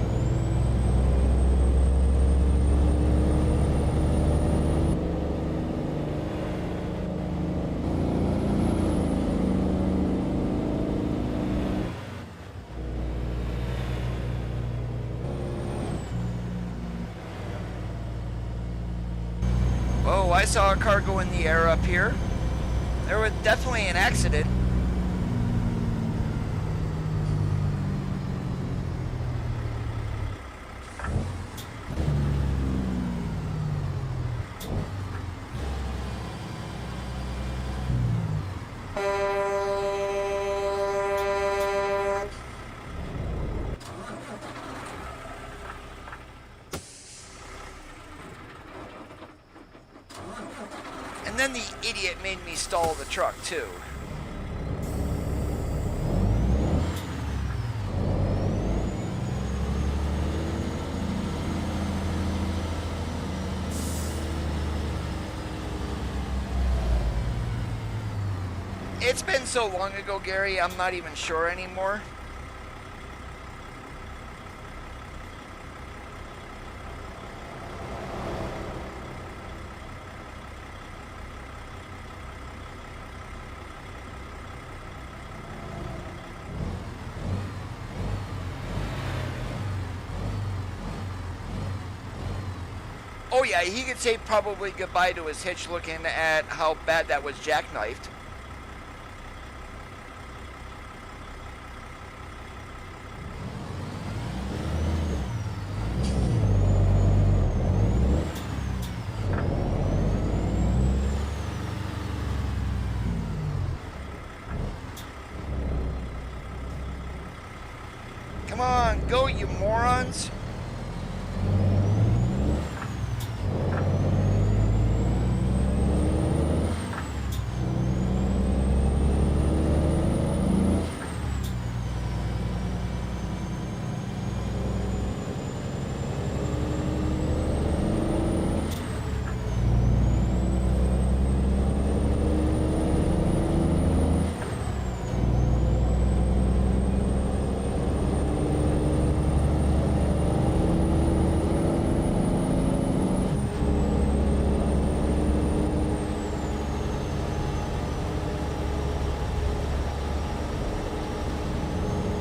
Oh, I saw a car go in the air up here. There was definitely an accident. And then the idiot made me stall the truck too. It's been so long ago, Gary, I'm not even sure anymore. Oh yeah, he could say probably goodbye to his hitch looking at how bad that was jackknifed. Come on, go you morons.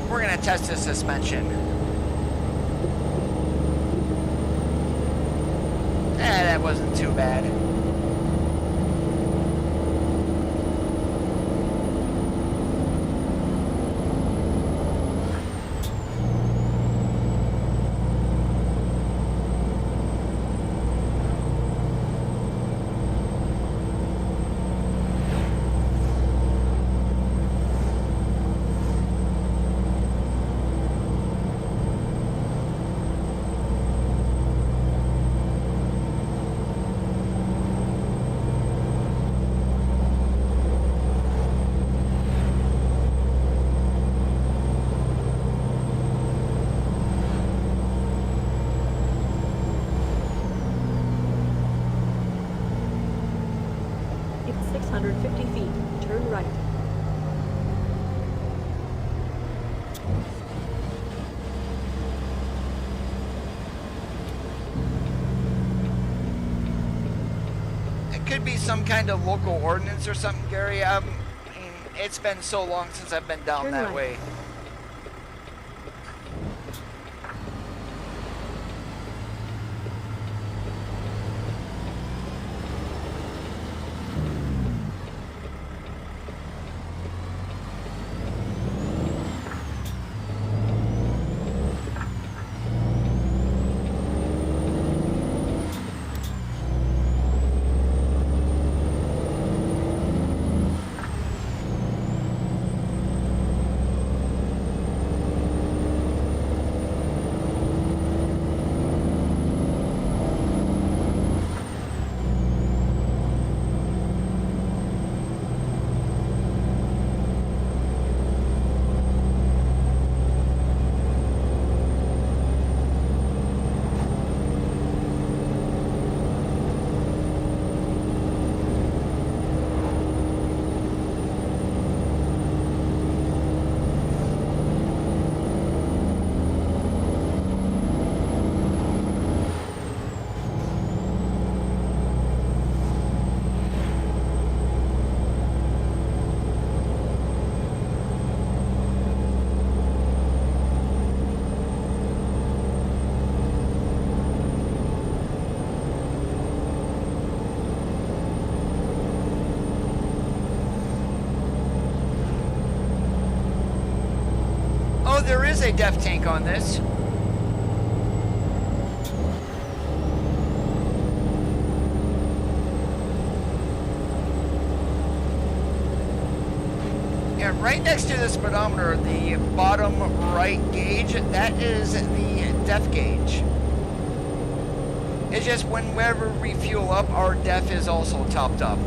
We're gonna test the suspension. That wasn't too bad. 650 feet, turn right. It could be some kind of local ordinance or something, Gary. I mean, it's been so long since I've been down Turn that right. way. There is a def tank on this. And right next to the speedometer, the bottom right gauge, that is the def gauge. It's just whenever we fuel up, our def is also topped up.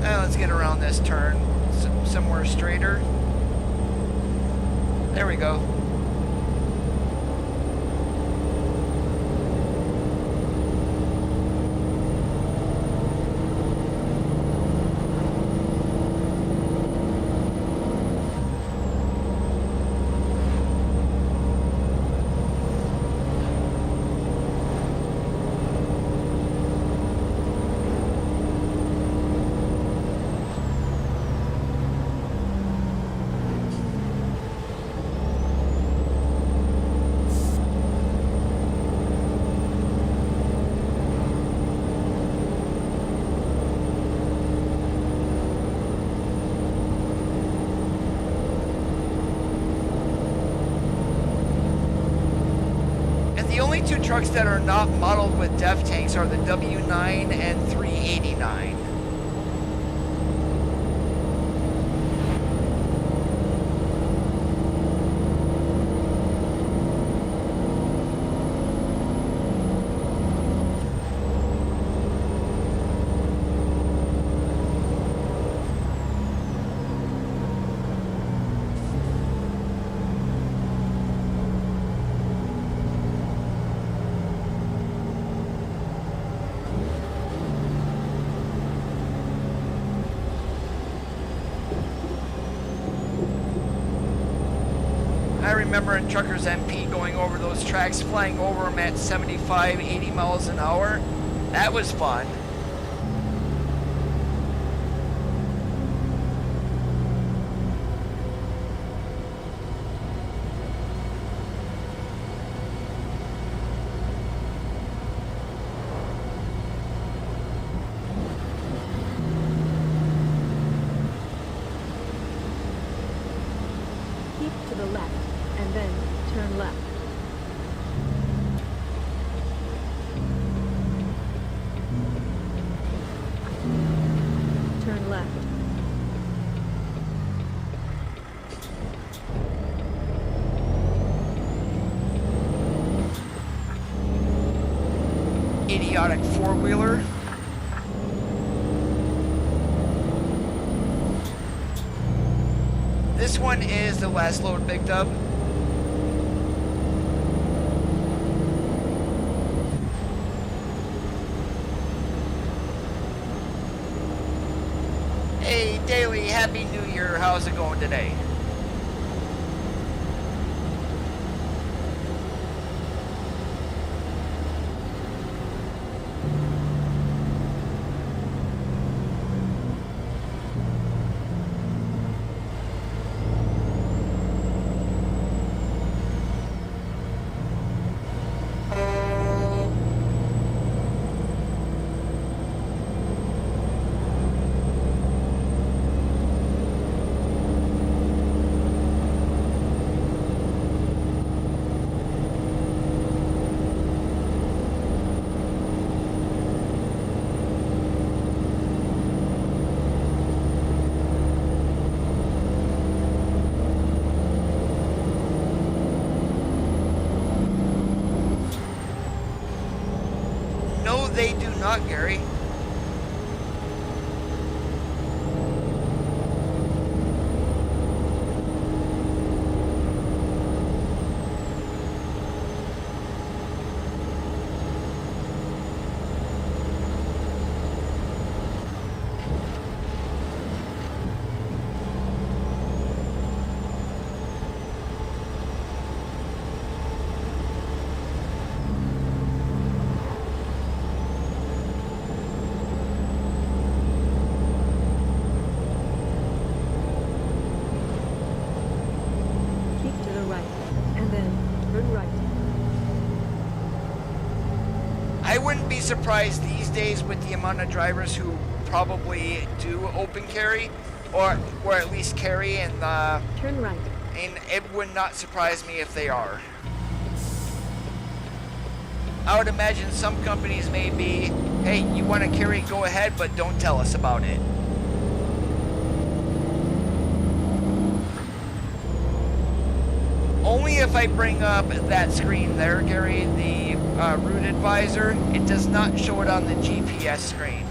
Let's get around this turn somewhere straighter. There we go. The only two trucks that are not modeled with def tanks are the W9 and 389. I remember in Truckers MP going over those tracks, flying over them at 75, 80 miles an hour. That was fun. Keep to the left, and then turn left. Turn left. Idiotic four-wheeler. this one is the last load, Big Dub. Hey, Daily, Happy New Year. How's it going today? They do not, Gary. Surprised these days with the amount of drivers who probably do open carry or at least carry, and turn right, and it would not surprise me if they are. I would imagine some companies may be, hey, you want to carry, go ahead, but don't tell us about it. Only if I bring up that screen there, Gary, the route advisor, it does not show it on the GPS screen.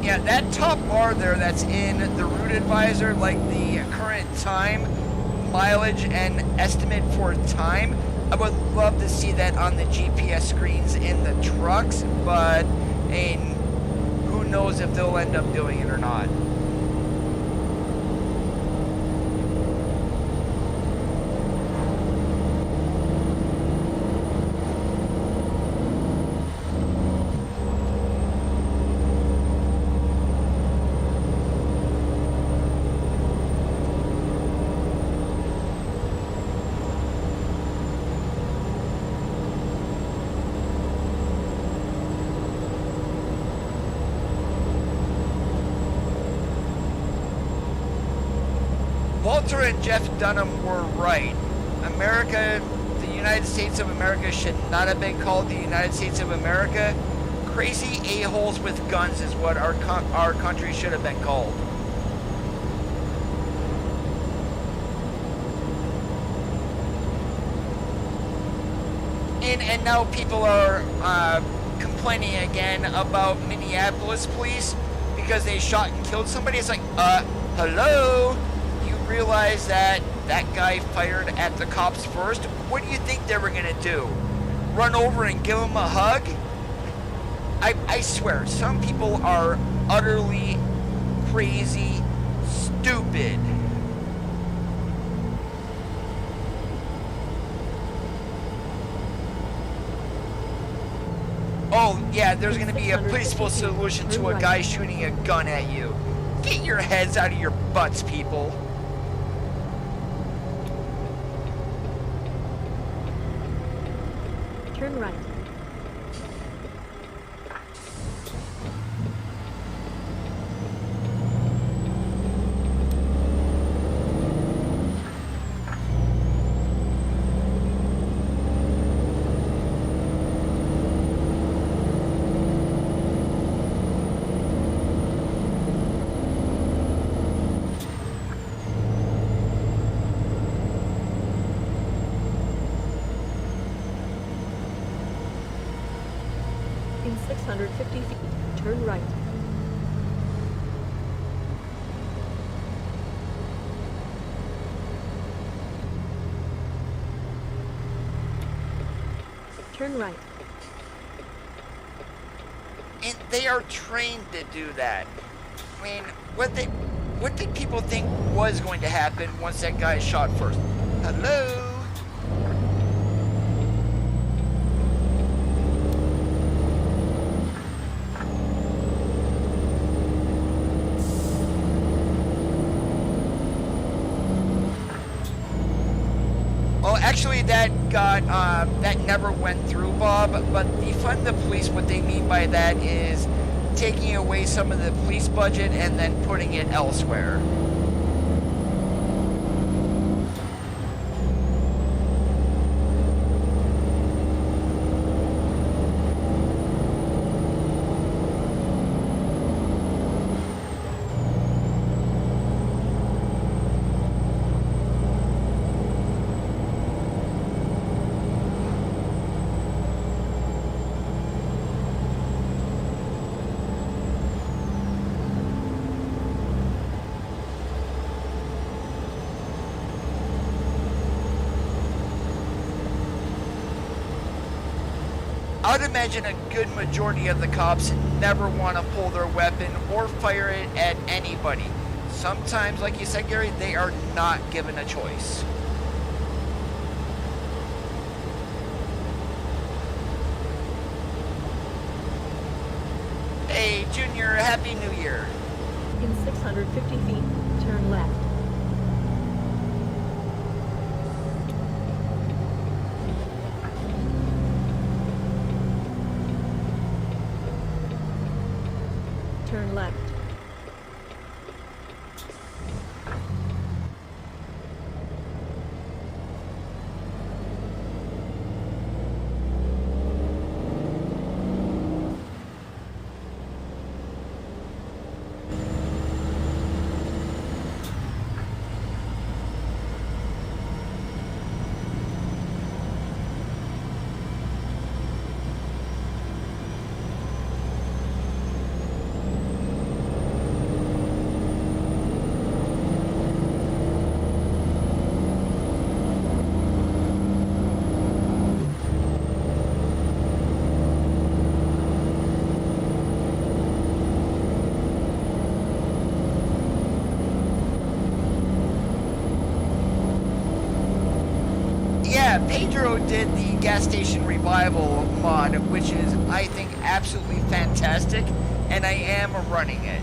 Yeah, that top bar there that's in the route advisor, like the current time, mileage, and estimate for time, I would love to see that on the GPS screens in the trucks, but and who knows if they'll end up doing it or not. Walter and Jeff Dunham were right. America, the United States of America, should not have been called the United States of America. Crazy a-holes with guns is what our country should have been called. And now people are complaining again about Minneapolis police because they shot and killed somebody. It's like, hello? Realize that that guy fired at the cops first. What do you think they were gonna do? Run over and give him a hug? I swear, some people are utterly crazy, stupid. Oh yeah, there's gonna be a peaceful solution to a guy shooting a gun at you. Get your heads out of your butts, people. Turn right. 650 feet, turn right. Turn right. And they are trained to do that. I mean, what did people think was going to happen once that guy shot first? Hello? Oh, actually, that never went through, Bob. But defund the police, what they mean by that is taking away some of the police budget and then putting it elsewhere. I would imagine a good majority of the cops never want to pull their weapon or fire it at anybody. Sometimes, like you said, Gary, they are not given a choice. Hey, Junior, Happy New Year. In 650 feet, turn left. Turn left. Pedro did the gas station revival mod, which is, I think, absolutely fantastic, and I am running it.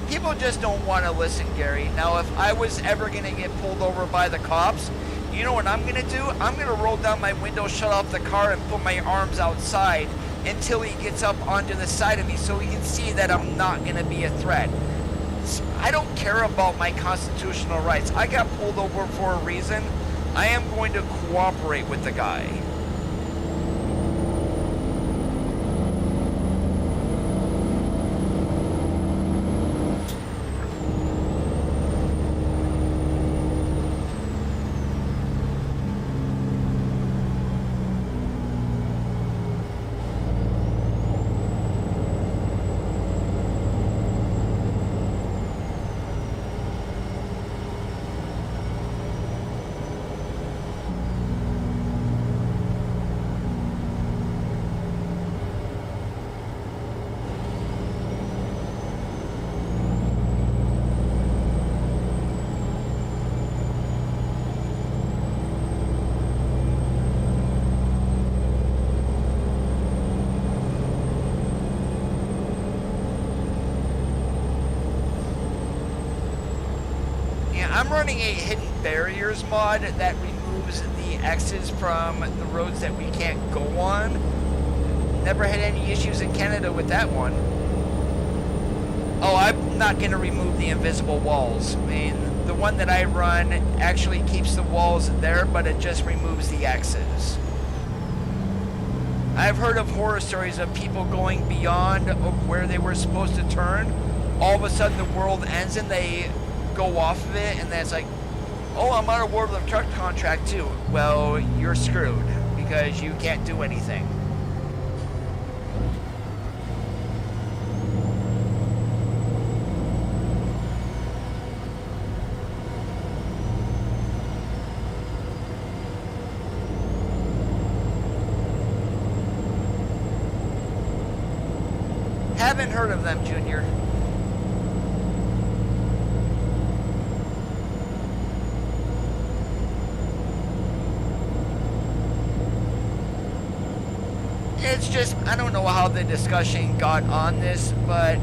People just don't want to listen, Gary. Now, if I was ever going to get pulled over by the cops, you know what I'm going to do? I'm going to roll down my window, shut off the car, and put my arms outside until he gets up onto the side of me so he can see that I'm not going to be a threat. I don't care about my constitutional rights. I got pulled over for a reason. I am going to cooperate with the guy. I'm running a hidden barriers mod that removes the X's from the roads that we can't go on. Never had any issues in Canada with that one. Oh, I'm not going to remove the invisible walls. I mean, The one that I run actually keeps the walls there, but it just removes the X's. I've heard of horror stories of people going beyond where they were supposed to turn. All of a sudden the world ends and they go off of it, and then it's like, oh, I'm on a World of Truck contract too. Well, you're screwed because you can't do anything. Haven't heard of them, Junior. It's just, I don't know how the discussion got on this, but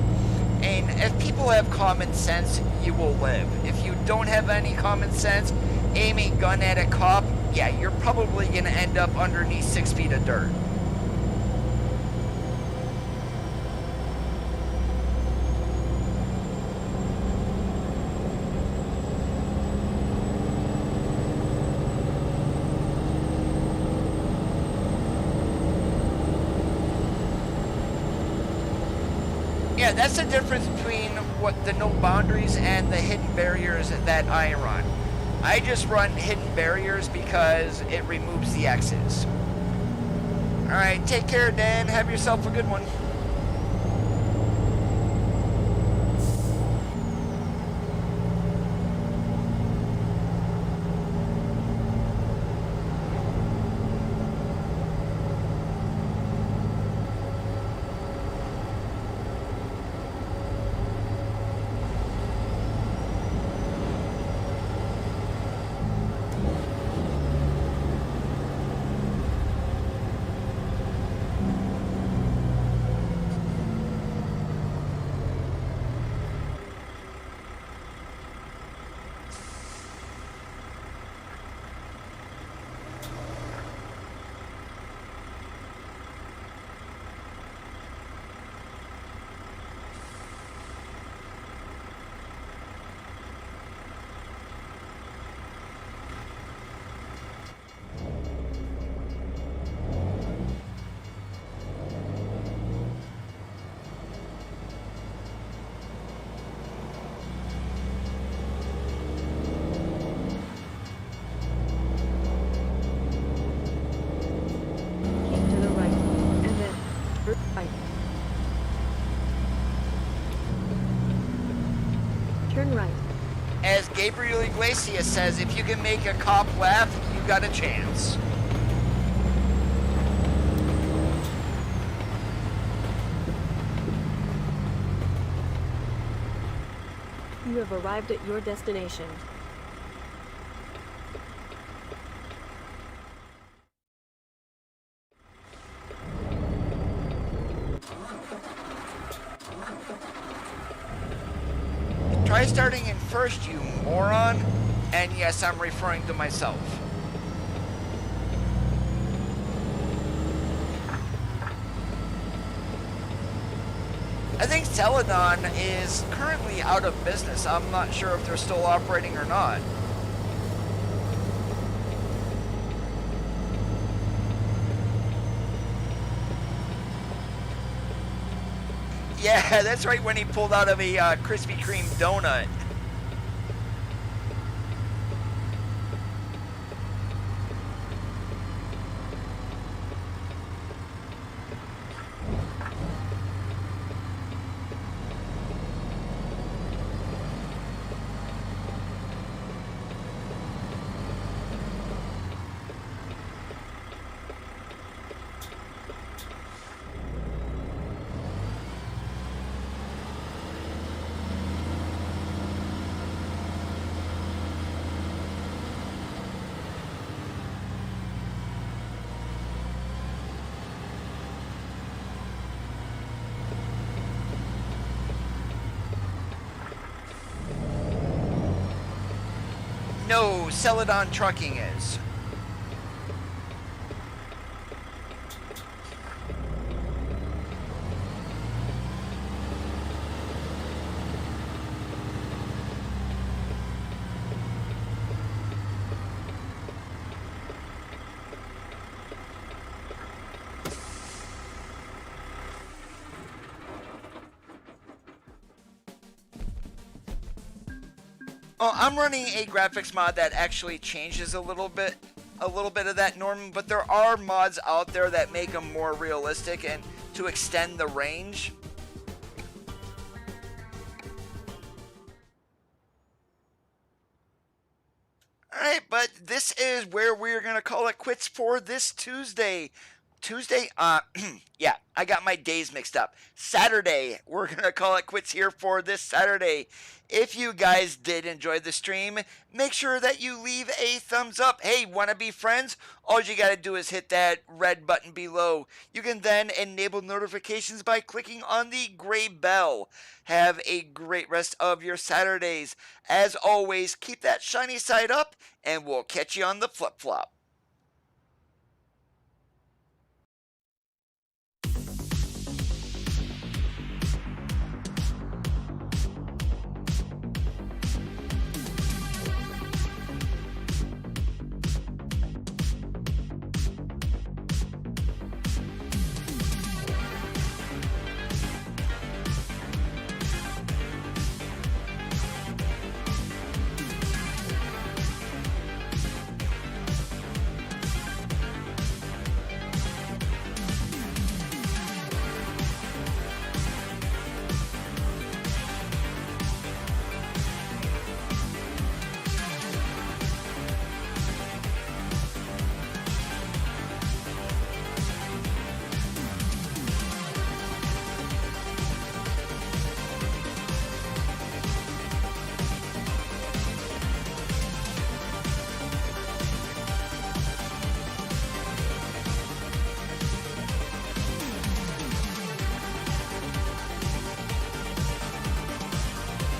and if people have common sense, you will live. If you don't have any common sense, aim a gun at a cop, yeah, you're probably going to end up underneath 6 feet of dirt. Yeah, that's the difference between what the no boundaries and the hidden barriers that I run. I just run hidden barriers because it removes the X's. Alright, take care, Dan. Have yourself a good one. Turn right. As Gabriel Iglesias says, if you can make a cop laugh, you got a chance. You have arrived at your destination. Try starting in first, you moron. And yes, I'm referring to myself. I think Celadon is currently out of business. I'm not sure if they're still operating or not. Yeah, that's right, when he pulled out of a Krispy Kreme donut. No, Celadon Trucking is. Oh, I'm running a graphics mod that actually changes a little bit of that norm, but there are mods out there that make them more realistic and to extend the range. Alright, but this is where we're going to call it quits for this Tuesday. Yeah, I got my days mixed up. Saturday, we're going to call it quits here for this Saturday. If you guys did enjoy the stream, make sure that you leave a thumbs up. Hey, want to be friends? All you got to do is hit that red button below. You can then enable notifications by clicking on the gray bell. Have a great rest of your Saturdays. As always, keep that shiny side up, and we'll catch you on the flip-flop.